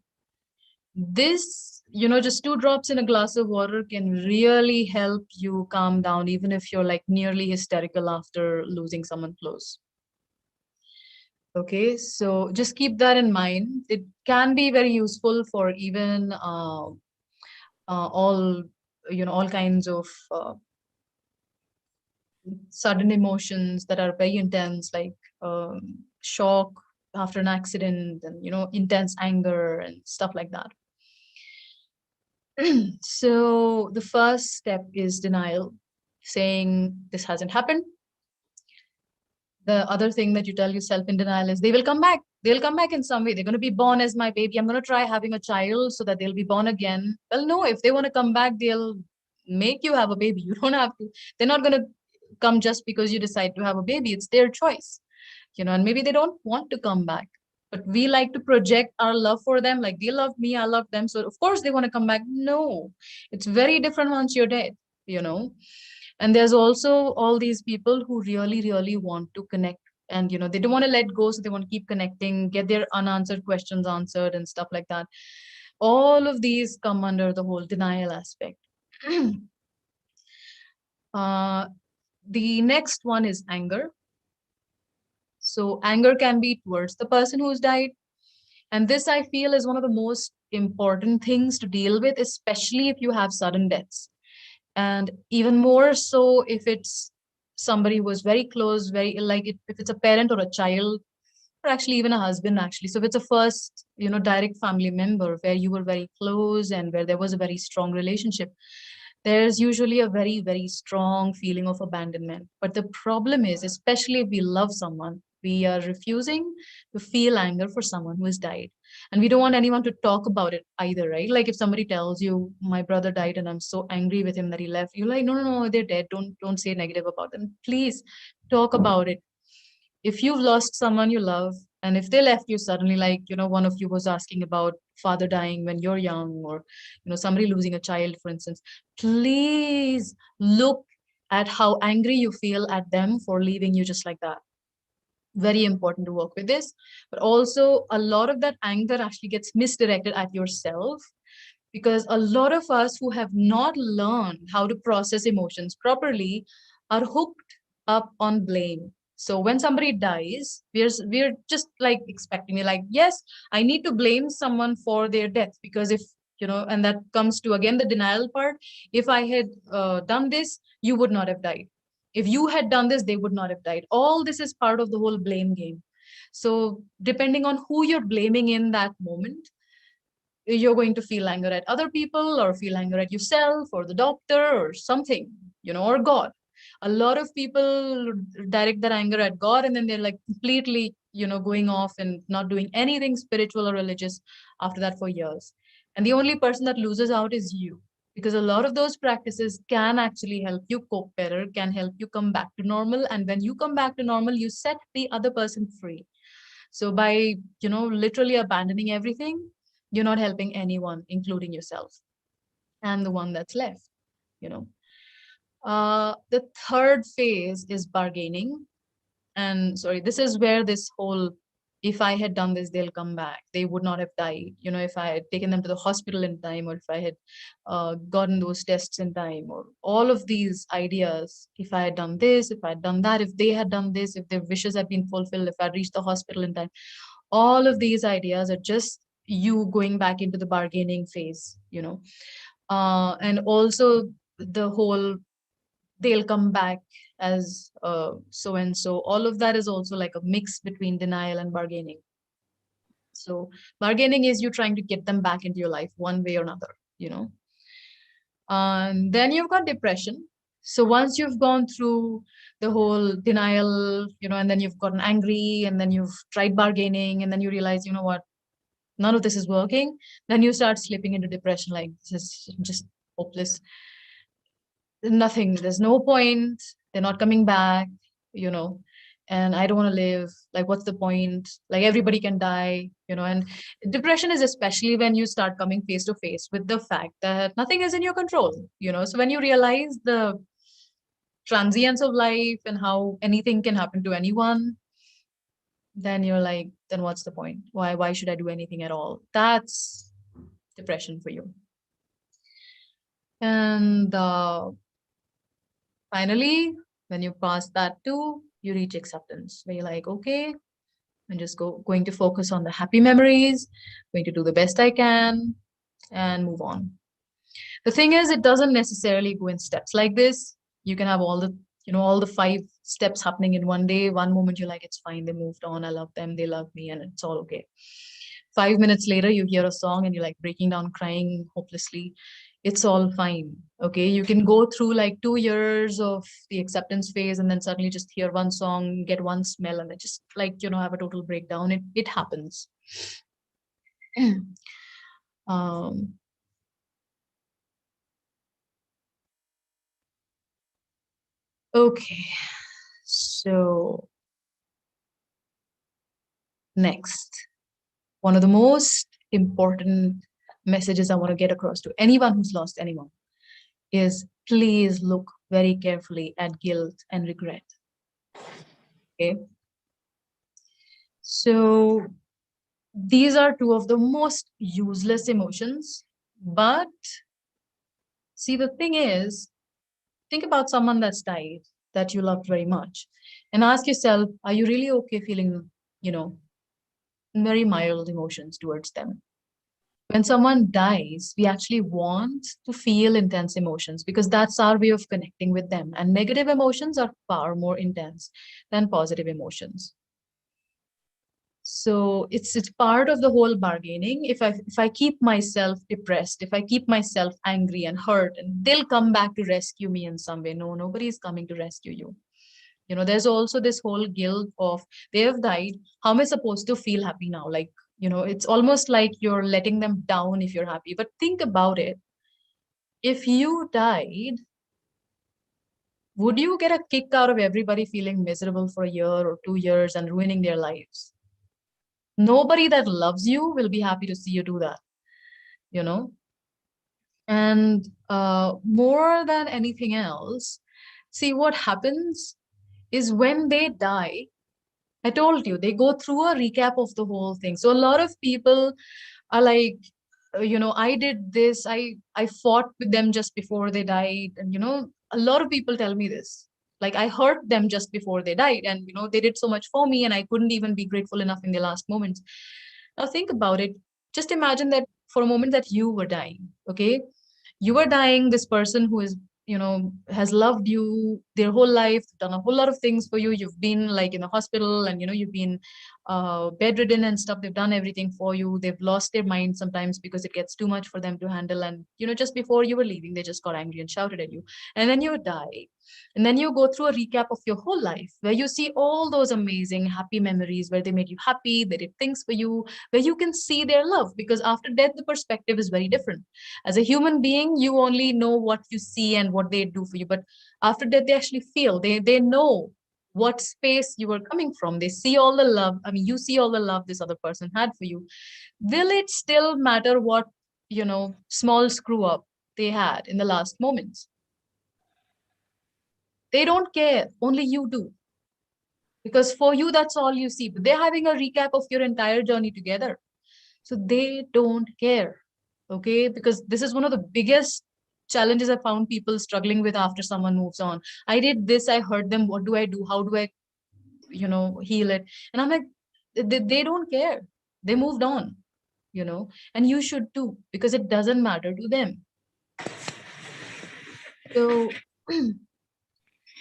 This, just 2 drops in a glass of water can really help you calm down, even if you're like nearly hysterical after losing someone close. Okay, so just keep that in mind. It can be very useful for even all kinds of sudden emotions that are very intense, like shock after an accident, and intense anger and stuff like that. So the first step is denial, saying this hasn't happened. The other thing that you tell yourself in denial is they will come back. They'll come back in some way. They're going to be born as my baby. I'm going to try having a child so that they'll be born again. Well, no, if they want to come back, they'll make you have a baby. You don't have to. They're not going to come just because you decide to have a baby. It's their choice, and maybe they don't want to come back. But we like to project our love for them, like they love me, I love them. So of course they want to come back. No, it's very different once you're dead, you know. And there's also all these people who really, really want to connect. And they don't want to let go, so they want to keep connecting, get their unanswered questions answered and stuff like that. All of these come under the whole denial aspect. uh, the next one is anger. So anger can be towards the person who's died. And this, I feel, is one of the most important things to deal with, especially if you have sudden deaths. And even more so if it's somebody who was very close, very like if it's a parent or a child, or actually even a husband, actually. So if it's a first, direct family member where you were very close and where there was a very strong relationship, there's usually a very, very strong feeling of abandonment. But the problem is, especially if we love someone, we are refusing to feel anger for someone who has died. And we don't want anyone to talk about it either, right? Like if somebody tells you, my brother died and I'm so angry with him that he left, you're like, no, no, no, they're dead. Don't say negative about them. Please talk about it. If you've lost someone you love, and if they left you suddenly, like one of you was asking about father dying when you're young, or somebody losing a child, for instance, please look at how angry you feel at them for leaving you just like that. Very important to work with this. But also a lot of that anger actually gets misdirected at yourself, because a lot of us who have not learned how to process emotions properly are hooked up on blame. So when somebody dies, we're just like expecting it, like, yes, I need to blame someone for their death, because if and that comes to again the denial part. If I had done this, you would not have died. If you had done this, they would not have died. All this is part of the whole blame game. So depending on who you're blaming in that moment, you're going to feel anger at other people, or feel anger at yourself, or the doctor, or something, or God. A lot of people direct their anger at God, and then they're like completely, going off and not doing anything spiritual or religious after that for years. And the only person that loses out is you, because a lot of those practices can actually help you cope better, can help you come back to normal. And when you come back to normal, you set the other person free. So by, literally abandoning everything, you're not helping anyone, including yourself and the one that's left, you know. The third phase is bargaining. And sorry, this is where this whole, if I had done this, they'll come back, they would not have died, if I had taken them to the hospital in time, or if I had gotten those tests in time, or all of these ideas. If I had done this, if I had done that, if they had done this, if their wishes had been fulfilled, if I'd reached the hospital in time, all of these ideas are just you going back into the bargaining phase, and also the whole, they'll come back as so and so. All of that is also like a mix between denial and bargaining. So bargaining is you trying to get them back into your life one way or another, you know. Then you've got depression. So once you've gone through the whole denial, and then you've gotten angry, and then you've tried bargaining, and then you realize, what, none of this is working, then you start slipping into depression, like this is just hopeless. Nothing, there's no point, they're not coming back, you know and I don't want to live, like what's the point, like everybody can die. And depression is especially when you start coming face to face with the fact that nothing is in your control. So when you realize the transience of life and how anything can happen to anyone, then you're like, then what's the point, why should I do anything at all? That's depression for you. And finally, when you pass that too, you reach acceptance, where you're like, okay, I'm just going to focus on the happy memories, going to do the best I can, and move on. The thing is, it doesn't necessarily go in steps like this. You can have all the 5 steps happening in one day. One moment you're like, it's fine, they moved on, I love them, they love me, and it's all okay. 5 minutes later, you hear a song and you're like breaking down, crying hopelessly. It's all fine. Okay. You can go through like 2 years of the acceptance phase, and then suddenly just hear one song, get one smell, and then just like, have a total breakdown. It happens. um, okay. So next, one of the most important messages I want to get across to anyone who's lost anyone is, please look very carefully at guilt and regret. Okay. So these are two of the most useless emotions. But see, the thing is, think about someone that's died that you loved very much, and ask yourself, are you really okay feeling, you know, very mild emotions towards them. When someone dies, we actually want to feel intense emotions because that's our way of connecting with them. And negative emotions are far more intense than positive emotions. So it's part of the whole bargaining. If I keep myself depressed, if I keep myself angry and hurt, and they'll come back to rescue me in some way. No, nobody is coming to rescue you. There's also this whole guilt of they have died. How am I supposed to feel happy now? Like, it's almost like you're letting them down if you're happy. But think about it. If you died, would you get a kick out of everybody feeling miserable for a year or 2 years and ruining their lives? Nobody that loves you will be happy to see you do that, you know? And more than anything else, see what happens is when they die, I told you, they go through a recap of the whole thing. So a lot of people are like, I did this, I fought with them just before they died. And, a lot of people tell me this. Like I hurt them just before they died. And, they did so much for me and I couldn't even be grateful enough in the last moments. Now think about it. Just imagine that for a moment that you were dying, okay? You were dying, this person who is, has loved you their whole life, done a whole lot of things for you. You've been like in the hospital and, you've been bedridden and stuff. They've done everything for you. They've lost their mind sometimes because it gets too much for them to handle. And, just before you were leaving, they just got angry and shouted at you. And then you die. And then you go through a recap of your whole life where you see all those amazing, happy memories where they made you happy, they did things for you, where you can see their love. Because after death, the perspective is very different. As a human being, you only know what you see and what they do for you. But after death, they actually feel, they know what space you were coming from. They see all the love. I mean, you see all the love this other person had for you. Will it still matter what, small screw up they had in the last moments? They don't care. Only you do. Because for you, that's all you see. But they're having a recap of your entire journey together. So they don't care. Okay. Because this is one of the biggest challenges I found people struggling with after someone moves on. I did this, I hurt them. What do I do? How do I, heal it? And I'm like, they don't care. They moved on, and you should too, because it doesn't matter to them. So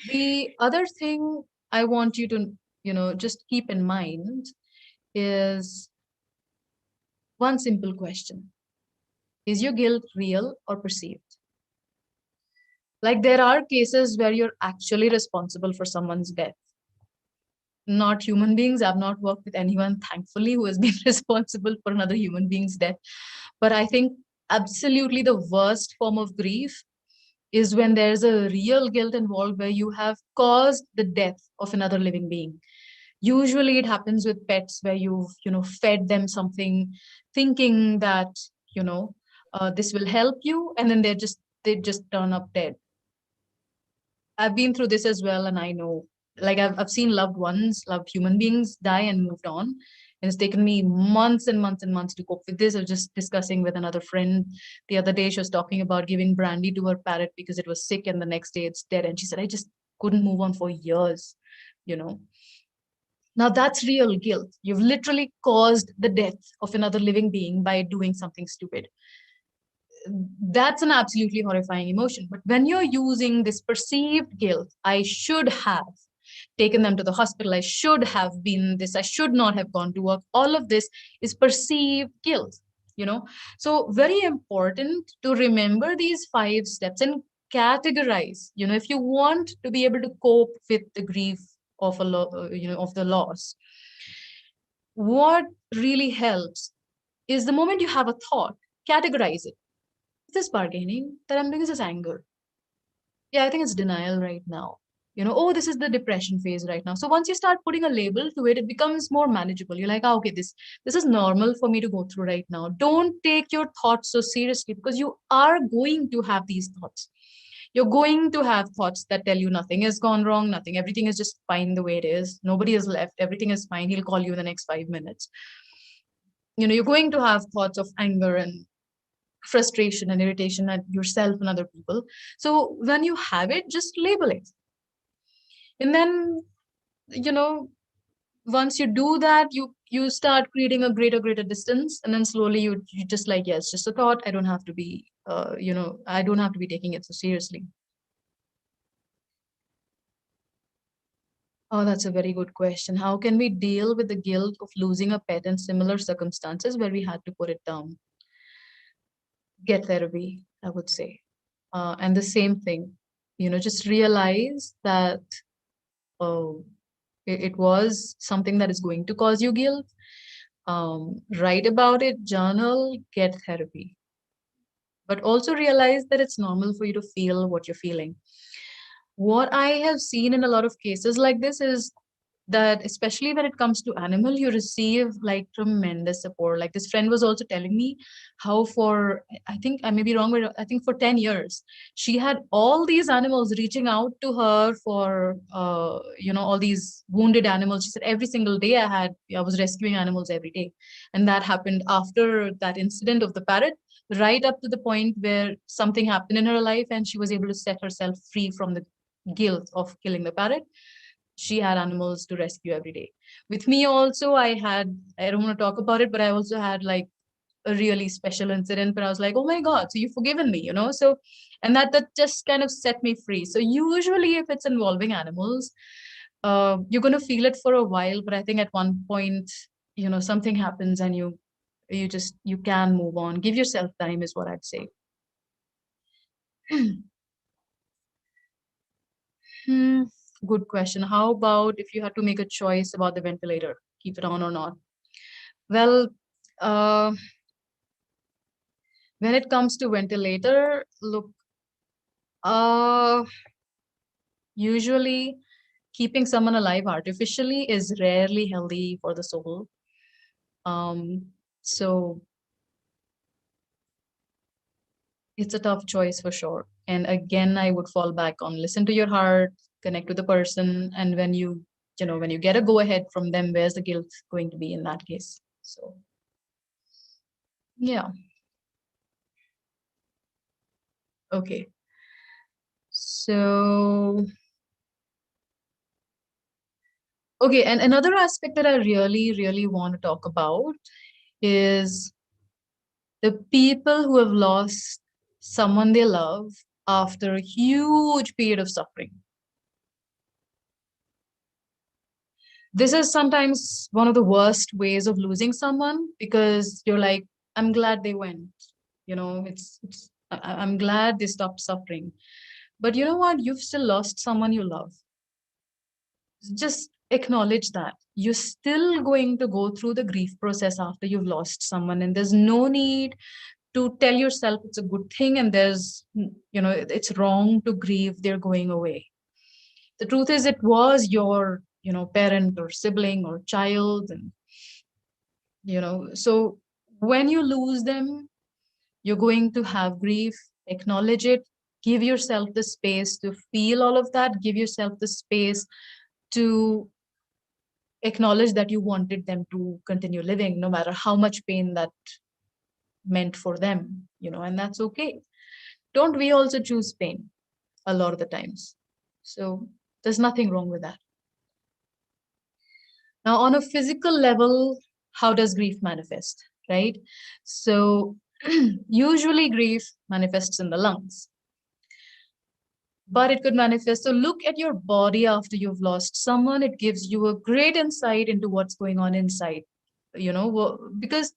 the other thing I want you to, just keep in mind is one simple question. Is your guilt real or perceived? Like there are cases where you're actually responsible for someone's death, not human beings. I've not worked with anyone, thankfully, who has been responsible for another human being's death. But I think absolutely the worst form of grief is when there's a real guilt involved where you have caused the death of another living being. Usually it happens with pets where you've, fed them something thinking that, this will help you. And then they just turn up dead. I've been through this as well, and I know, like I've seen loved ones, loved human beings die and moved on. And it's taken me months and months and months to cope with this. I was just discussing with another friend the other day. She was talking about giving brandy to her parrot because it was sick, and the next day it's dead. And she said, I just couldn't move on for years, you know. Now that's real guilt. You've literally caused the death of another living being by doing something stupid. That's an absolutely horrifying emotion. But when you're using this perceived guilt, I should have taken them to the hospital, I should have been this, I should not have gone to work. All of this is perceived guilt, you know. So very important to remember these 5 steps and categorize. If you want to be able to cope with the grief of of the loss, what really helps is the moment you have a thought, categorize it. Is this bargaining that I'm doing? Is this anger? Yeah, I think it's denial right now. Oh, this is the depression phase right now. So once you start putting a label to it, it becomes more manageable. You're like, ah, okay, this is normal for me to go through right now. Don't take your thoughts so seriously because you are going to have these thoughts. You're going to have thoughts that tell you nothing has gone wrong, nothing, everything is just fine the way it is. Nobody is left, everything is fine. He'll call you in the next 5 minutes. You're going to have thoughts of anger and frustration and irritation at yourself and other people. So when you have it, just label it. And then, you know, once you do that, you start creating a greater distance, and then slowly you just like, yeah, it's just a thought. I don't have to be I don't have to be taking it so seriously. Oh, that's a very good question. How can we deal with the guilt of losing a pet in similar circumstances where we had to put it down? Get therapy, I would say. And the same thing, just realize that oh, it was something that is going to cause you guilt. Write about it, journal, get therapy. But also realize that it's normal for you to feel what you're feeling. What I have seen in a lot of cases like this is that, especially when it comes to animal, you receive like tremendous support. Like this friend was also telling me how for, I think I may be wrong, but I think for 10 years she had all these animals reaching out to her for all these wounded animals. She said every single day I was rescuing animals every day. And that happened after that incident of the parrot, right up to the point where something happened in her life and she was able to set herself free from the guilt of killing the parrot. She had animals to rescue every day. With me also, I don't want to talk about it, but I also had like a really special incident where I was like, oh my God, so you've forgiven me, So, and that just kind of set me free. So usually if it's involving animals, you're going to feel it for a while, but I think at one point, something happens and you can move on. Give yourself time is what I'd say. Hmm, good question. How about if you had to make a choice about the ventilator, keep it on or not? Well, uh, when it comes to ventilator, look, uh, usually keeping someone alive artificially is rarely healthy for the soul. So it's a tough choice for sure. And again, I would fall back on listen to your heart, connect with the person, and when you get a go ahead from them, where's the guilt going to be in that case? So yeah, okay. So okay, and another aspect that I really want to talk about is the people who have lost someone they love after a huge period of suffering. This is sometimes one of the worst ways of losing someone because you're like, I'm glad they went. I'm glad they stopped suffering. But you know what? You've still lost someone you love. Just acknowledge that you're still going to go through the grief process after you've lost someone, and there's no need to tell yourself it's a good thing and it's wrong to grieve they're going away. The truth is it was your parent or sibling or child, and so when you lose them, you're going to have grief. Acknowledge it, give yourself the space to feel all of that, give yourself the space to acknowledge that you wanted them to continue living no matter how much pain that meant for them, and that's okay. Don't we also choose pain a lot of the times? So there's nothing wrong with that. Now, on a physical level, how does grief manifest, right? So usually grief manifests in the lungs, but it could manifest. So look at your body after you've lost someone. It gives you a great insight into what's going on inside, because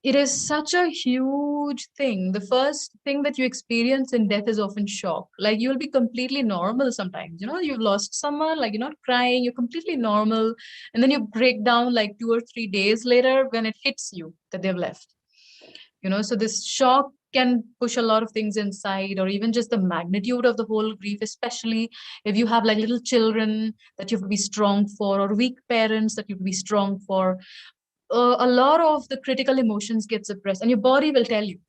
it is such a huge thing. The first thing that you experience in death is often shock. Like you'll be completely normal sometimes. You've lost someone, like you're not crying, you're completely normal. And then you break down like 2 or 3 days later when it hits you that they've left. So this shock can push a lot of things inside, or even just the magnitude of the whole grief, especially if you have like little children that you have to be strong for, or weak parents that you have to be strong for. A lot of the critical emotions get suppressed and your body will tell you.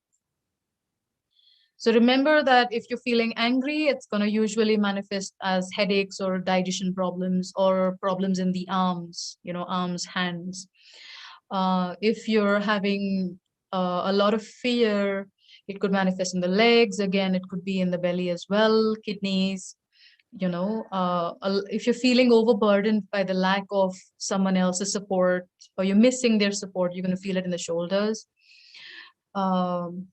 So remember that if you're feeling angry, it's going to usually manifest as headaches or digestion problems or problems in the arms, arms, hands. If you're having a lot of fear, it could manifest in the legs. Again, it could be in the belly as well, kidneys. if you're feeling overburdened by the lack of someone else's support, or you're missing their support, you're going to feel it in the shoulders. um,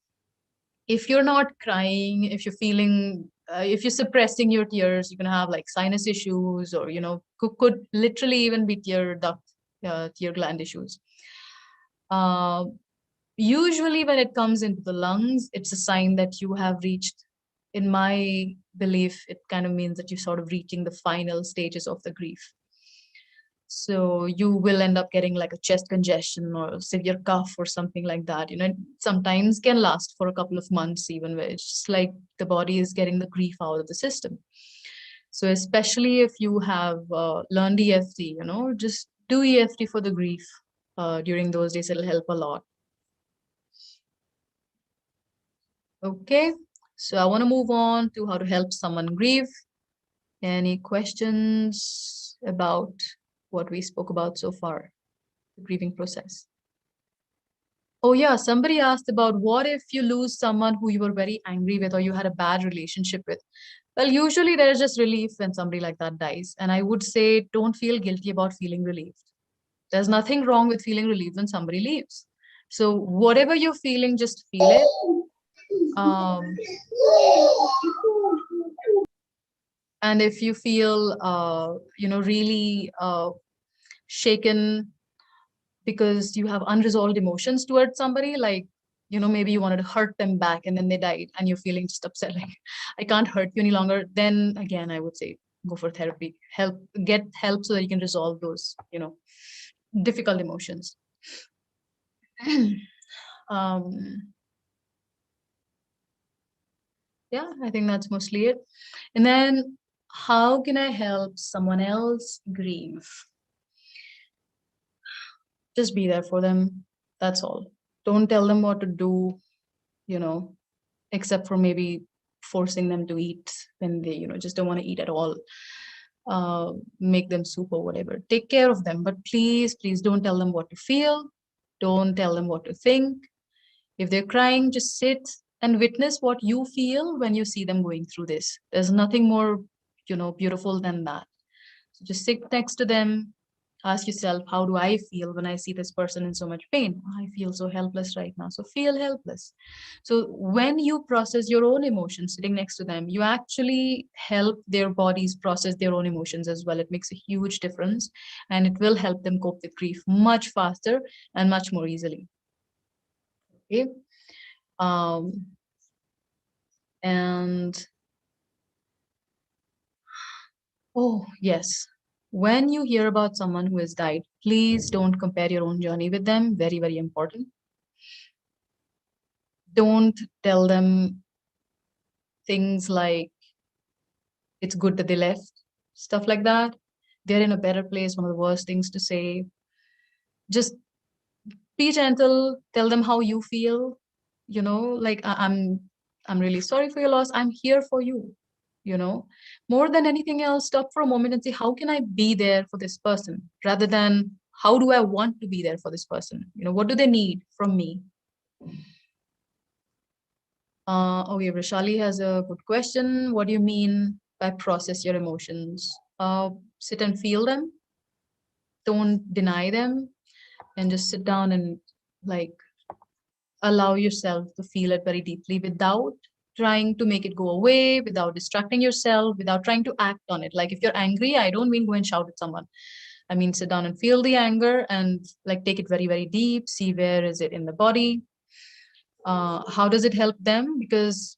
if you're not crying, if you're feeling if you're suppressing your tears, you're going to have like sinus issues, or could literally even be tear duct, tear gland issues. uh, Usually when it comes into the lungs, it's a sign that you have reached, in my belief, it kind of means that you're sort of reaching the final stages of the grief. So you will end up getting like a chest congestion or a severe cough or something like that. It sometimes can last for a couple of months, even where it's just like the body is getting the grief out of the system. So especially if you have learned EFT, just do EFT for the grief during those days. It'll help a lot. Okay, so I want to move on to how to help someone grieve. Any questions about what we spoke about so far, the grieving process? Oh, yeah, somebody asked about what if you lose someone who you were very angry with or you had a bad relationship with? Well, usually there's just relief when somebody like that dies. And I would say don't feel guilty about feeling relieved. There's nothing wrong with feeling relieved when somebody leaves. So whatever you're feeling, just feel it. And if you feel, really shaken because you have unresolved emotions towards somebody, like, maybe you wanted to hurt them back and then they died and you're feeling just upset, like, I can't hurt you any longer, then again, I would say go for therapy, get help so that you can resolve those, difficult emotions. um, yeah, I think that's mostly it. And then, how can I help someone else grieve? Just be there for them. That's all. Don't tell them what to do, you know, except for maybe forcing them to eat when they, just don't want to eat at all. Make them soup or whatever. Take care of them. But please, please don't tell them what to feel. Don't tell them what to think. If they're crying, just sit and witness what you feel when you see them going through this. There's nothing more, beautiful than that. So just sit next to them, ask yourself, how do I feel when I see this person in so much pain? I feel so helpless right now. So feel helpless. So when you process your own emotions sitting next to them, you actually help their bodies process their own emotions as well. It makes a huge difference, and it will help them cope with grief much faster and much more easily. Okay. Um, and oh, yes. When you hear about someone who has died, please don't compare your own journey with them. Very, very important. Don't tell them things like it's good that they left, stuff like that. They're in a better place, one of the worst things to say. Just be gentle, tell them how you feel, like I'm really sorry for your loss. I'm here for you, you know. More than anything else, stop for a moment and say, how can I be there for this person? Rather than how do I want to be there for this person? What do they need from me? Okay, Rashali has a good question. What do you mean by process your emotions? Sit and feel them. Don't deny them, and just sit down and like allow yourself to feel it very deeply without trying to make it go away, without distracting yourself, without trying to act on it. Like if you're angry, I don't mean go and shout at someone. I mean sit down and feel the anger and like take it very, very deep, see where is it in the body. How does it help them? Because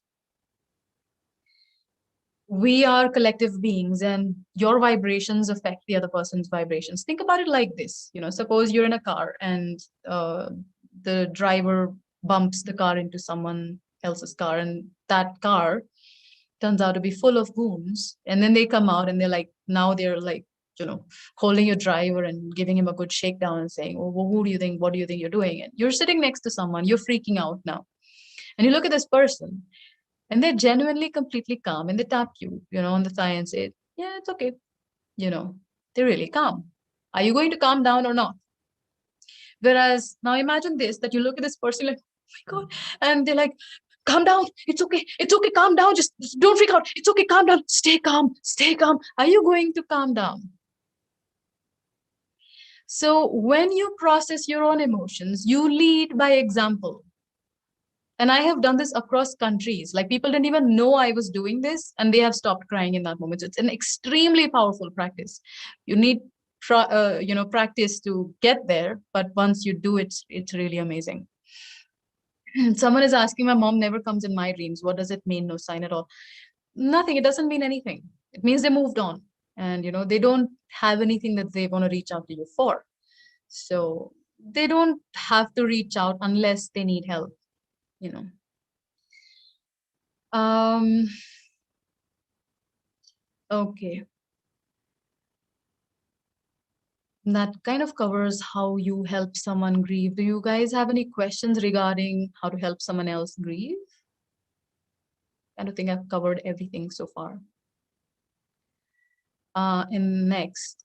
we are collective beings and your vibrations affect the other person's vibrations. Think about it like this. Suppose you're in a car and the driver bumps the car into someone else's car, and that car turns out to be full of goons, and then they come out and they're like you know holding your driver and giving him a good shakedown and saying, oh, well, who do you think, what do you think you're doing? And you're sitting next to someone, you're freaking out now, and you look at this person and they're genuinely completely calm, and they tap you, on the thigh and say, yeah, it's okay. you know they're really calm. Are you going to calm down or not? Whereas now imagine this, that you look at this person like, oh my god, and they're like, calm down, it's okay, calm down, just don't freak out, it's okay, calm down, stay calm, stay calm. Are you going to calm down? So when you process your own emotions, you lead by example. And I have done this across countries. Like people didn't even know I was doing this, and they have stopped crying in that moment. So it's an extremely powerful practice. You need, practice to get there, but once you do it, it's really amazing. Someone is asking, my mom never comes in my dreams. What does it mean? No sign at all. Nothing. It doesn't mean anything. It means they moved on, and they don't have anything that they want to reach out to you for. So they don't have to reach out unless they need help. You know. Um. Okay. That kind of covers how you help someone grieve. Do you guys have any questions regarding how to help someone else grieve? I don't think I've covered everything so far. And next,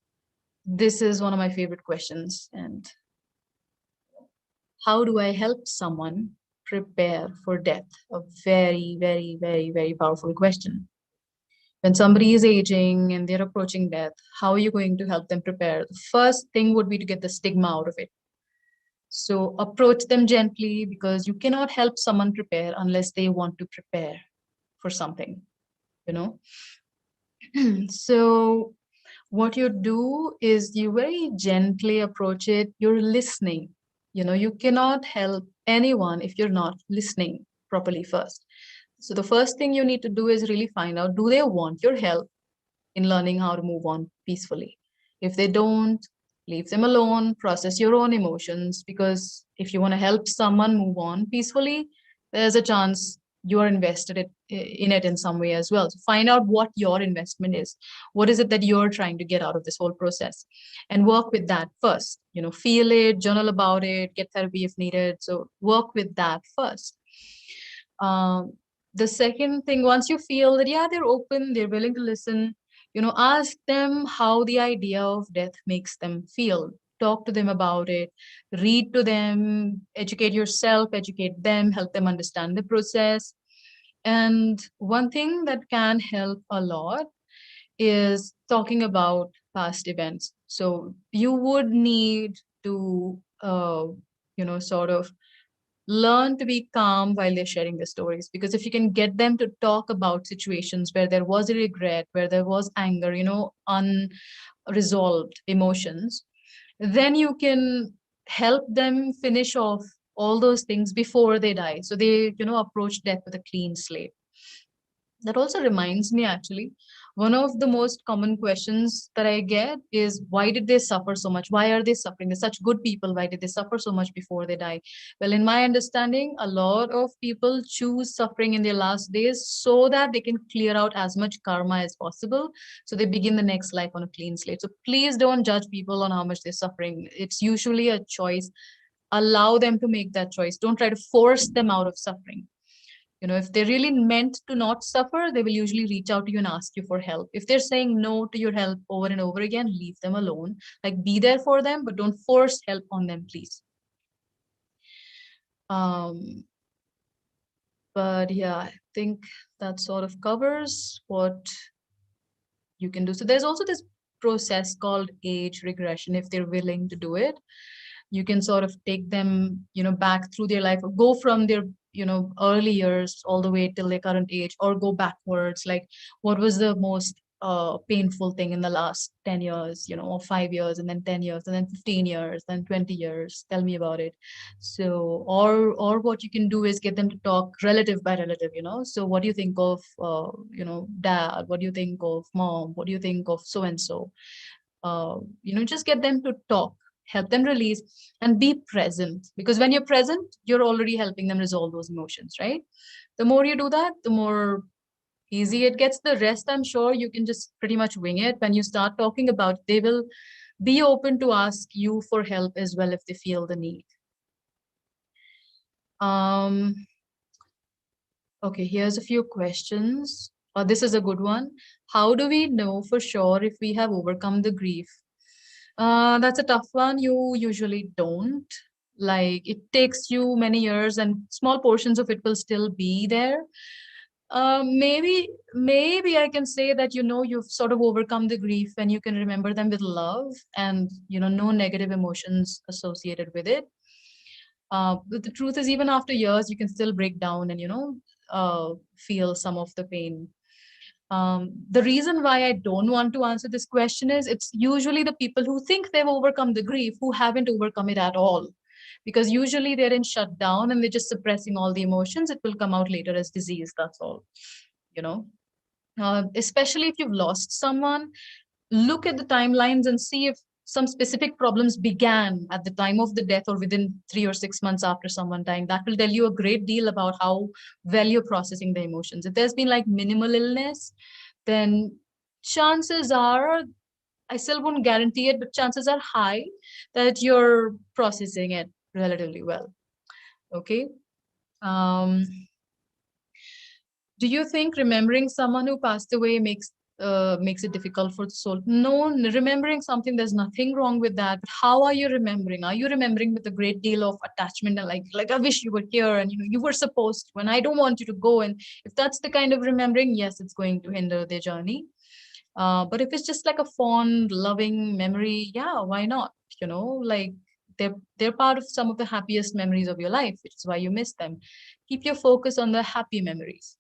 this is one of my favorite questions. And how do I help someone prepare for death? A very, very, very, very powerful question. When somebody is aging and they're approaching death, how are you going to help them prepare? The first thing would be to get the stigma out of it. So approach them gently, because you cannot help someone prepare unless they want to prepare for something, you know. So what you do is you very gently approach it. You're listening. You cannot help anyone if you're not listening properly first. So the first thing you need to do is really find out, do they want your help in learning how to move on peacefully? If they don't, leave them alone, process your own emotions, because if you want to help someone move on peacefully, there's a chance you are invested in it in some way as well. So find out what your investment is. What is it that you're trying to get out of this whole process? And work with that first. Feel it, journal about it, get therapy if needed. So work with that first. Um, the second thing, once you feel that, yeah, they're open, they're willing to listen, ask them how the idea of death makes them feel. Talk to them about it, read to them, educate yourself, educate them, help them understand the process. And one thing that can help a lot is talking about past events. So you would need to, sort of learn to be calm while they're sharing their stories, because if you can get them to talk about situations where there was a regret, where there was anger, unresolved emotions, then you can help them finish off all those things before they die, so they approach death with a clean slate. That also reminds me, actually, one of the most common questions that I get is, why did they suffer so much? Why are they suffering? They're such good people. Why did they suffer so much before they die? Well, in my understanding, a lot of people choose suffering in their last days so that they can clear out as much karma as possible. So they begin the next life on a clean slate. So please don't judge people on how much they're suffering. It's usually a choice. Allow them to make that choice. Don't try to force them out of suffering. If they're really meant to not suffer, they will usually reach out to you and ask you for help. If they're saying no to your help over and over again, leave them alone. Like, be there for them, but don't force help on them, please. Um, but yeah, I think that sort of covers what you can do. So there's also this process called age regression. If they're willing to do it, you can sort of take them, back through their life, or go from their, early years all the way till their current age, or go backwards. Like, what was the most painful thing in the last 10 years, or 5 years, and then 10 years, and then 15 years, then 20 years. Tell me about it. So, or what you can do is get them to talk relative by relative, So what do you think of, dad? What do you think of mom? What do you think of so and so? Just get them to talk, help them release, and be present. Because when you're present, you're already helping them resolve those emotions, right? The more you do that, the more easy it gets. The rest, I'm sure you can just pretty much wing it. When you start talking about, they will be open to ask you for help as well if they feel the need. Um, okay, here's a few questions. This is a good one. How do we know for sure if we have overcome the grief? That's a tough one. You usually don't. Like it takes you many years and small portions of it will still be there. Maybe I can say that, you've sort of overcome the grief when you can remember them with love and, no negative emotions associated with it. But the truth is, even after years, you can still break down and, feel some of the pain. The reason why I don't want to answer this question is it's usually the people who think they've overcome the grief who haven't overcome it at all. Because usually they're in shutdown and they're just suppressing all the emotions. It will come out later as disease. That's all, you know. Especially if you've lost someone, look at the timelines and see if some specific problems began at the time of the death or within 3 or 6 months after someone dying. That will tell you a great deal about how well you're processing the emotions. If there's been like minimal illness, then chances are, I still won't guarantee it, but chances are high that you're processing it relatively well. Okay. Um, do you think remembering someone who passed away makes it difficult for the soul? No, remembering something, there's nothing wrong with that. But how are you remembering? Are you remembering with a great deal of attachment and like I wish you were here and you were supposed to, and I don't want you to go? And if that's the kind of remembering, yes, it's going to hinder their journey. But if it's just like a fond, loving memory, yeah, why not? Like they're part of some of the happiest memories of your life, which is why you miss them. Keep your focus on the happy memories.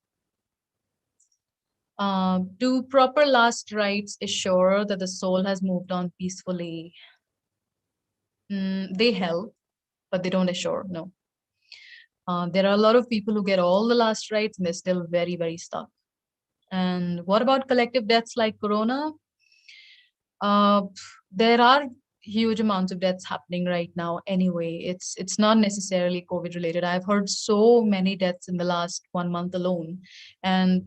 Do proper last rites assure that the soul has moved on peacefully? They help, but they don't assure. No. There are a lot of people who get all the last rites and they're still very, very stuck. And what about collective deaths like Corona? Uh, there are huge amounts of deaths happening right now anyway. It's not necessarily COVID related. I've heard so many deaths in the last 1 month alone, and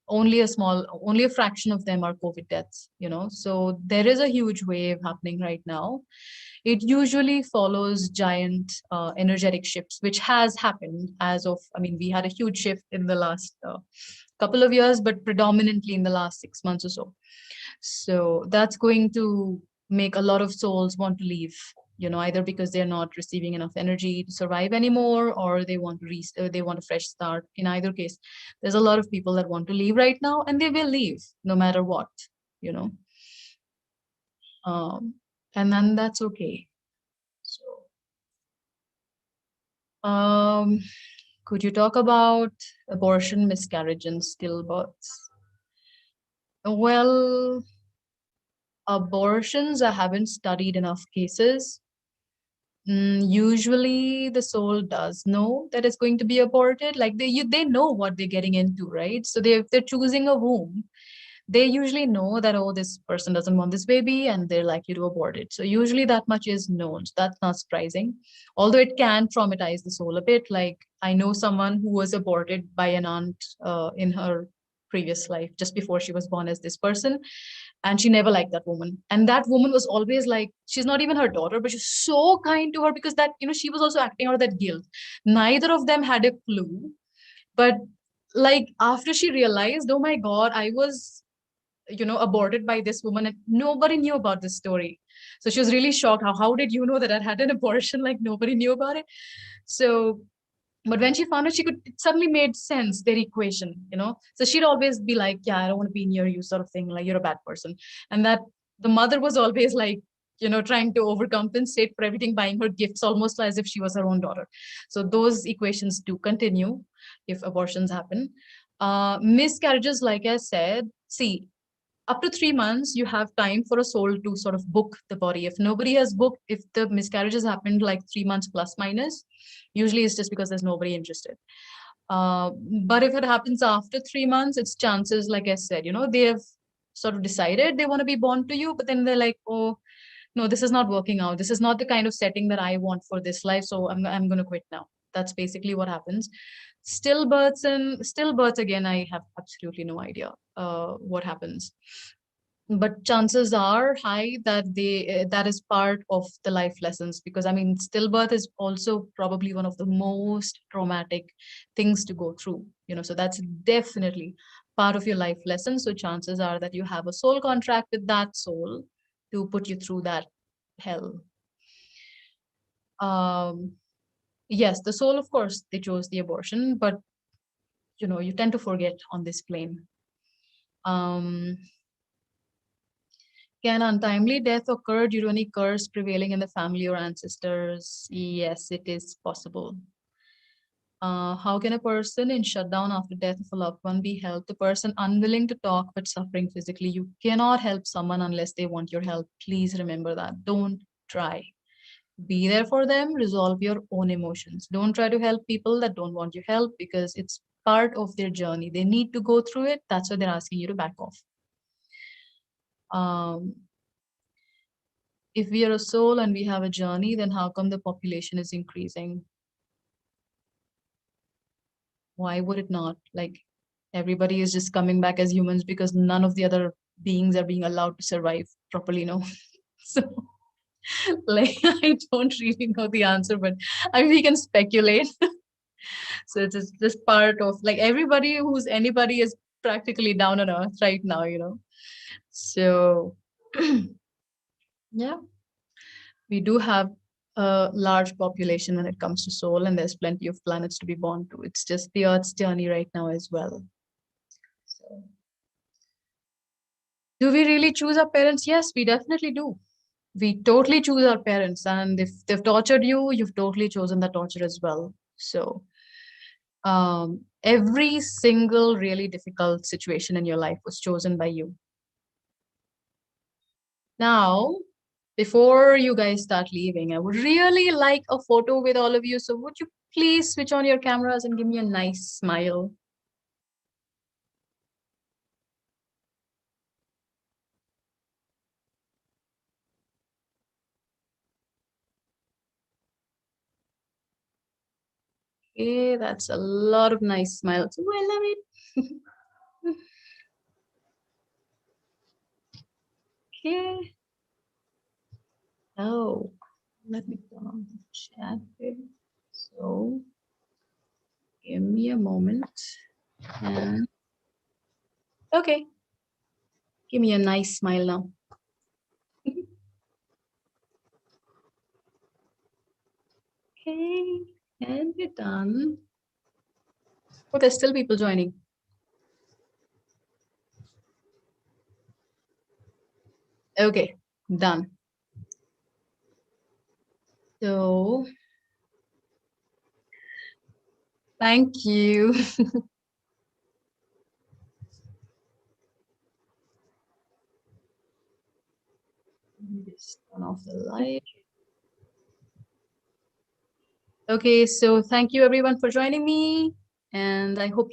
only a fraction of them are COVID deaths, So there is a huge wave happening right now. It usually follows giant energetic shifts, which has happened as of, I mean, we had a huge shift in the last couple of years, but predominantly in the last 6 months or so. So that's going to make a lot of souls want to leave, either because they're not receiving enough energy to survive anymore, or they want a fresh start. In either case, there's a lot of people that want to leave right now, and they will leave no matter what, you know. Um, and then that's okay. So, um, could you talk about abortion, miscarriage, and stillbirths? Well, abortions, I haven't studied enough cases. Usually the soul does know that it's going to be aborted. Like they know what they're getting into, right? So if they're choosing a womb, they usually know that, oh, this person doesn't want this baby and they're likely to abort it. So usually that much is known. So that's not surprising. Although it can traumatize the soul a bit. Like I know someone who was aborted by an aunt in her previous life, just before she was born as this person, and she never liked that woman, and that woman was always like, she's not even her daughter, but she's so kind to her, because that, she was also acting out of that guilt. Neither of them had a clue, but like after she realized, oh my god, I was, aborted by this woman, and nobody knew about this story. So she was really shocked. How did you know that I had an abortion? Like nobody knew about it. So but when she found out, it suddenly made sense, their equation, so she'd always be like, yeah, I don't want to be near you, sort of thing, like you're a bad person. And that the mother was always like, trying to overcompensate for everything, buying her gifts almost as if she was her own daughter. So those equations do continue if abortions happen. Miscarriages, like I said, see, up to 3 months you have time for a soul to sort of book the body. If nobody has booked, if the miscarriage has happened like 3 months plus minus, usually it's just because there's nobody interested. uh, but if it happens after 3 months, it's chances, like I said, they have sort of decided they want to be born to you, but then they're like, oh no, this is not working out, this is not the kind of setting that I want for this life, so I'm going to quit now. That's basically what happens. Stillbirths, again, I have absolutely no idea what happens, but chances are high that that is part of the life lessons, because I mean, stillbirth is also probably one of the most traumatic things to go through, so that's definitely part of your life lesson. So chances are that you have a soul contract with that soul to put you through that hell. Um, yes, the soul, of course, they chose the abortion, but you tend to forget on this plane. Um, can untimely death occur due to any curse prevailing in the family or ancestors? Yes, it is possible. How can a person in shutdown after death of a loved one be helped? The person unwilling to talk but suffering physically. You cannot help someone unless they want your help. Please remember that. Don't try. Be there for them. Resolve your own emotions. Don't try to help people that don't want your help because it's part of their journey. They need to go through it. That's why they're asking you to back off. Um, if we are a soul and we have a journey, then how come the population is increasing? Why would it not? Like everybody is just coming back as humans because none of the other beings are being allowed to survive properly, no? So, like, I don't really know the answer, but I mean, we can speculate. So it's just part of like everybody who's anybody is practically down on earth right now. So, yeah, we do have a large population when it comes to soul, and there's plenty of planets to be born to. It's just the Earth's journey right now as well. So, do we really choose our parents? Yes, we definitely do. We totally choose our parents, and if they've tortured you, you've totally chosen the torture as well. So, every single really difficult situation in your life was chosen by you. Now, before you guys start leaving, I would really like a photo with all of you. So, would you please switch on your cameras and give me a nice smile? Okay, that's a lot of nice smiles. Oh, I love it. Okay. Oh, let me turn on the chat here. So, give me a moment. And okay, give me a nice smile now. Okay, and we're done. Oh, there's still people joining. Okay, done. So, thank you. Let me just turn off the light. Okay, so thank you everyone for joining me, and I hope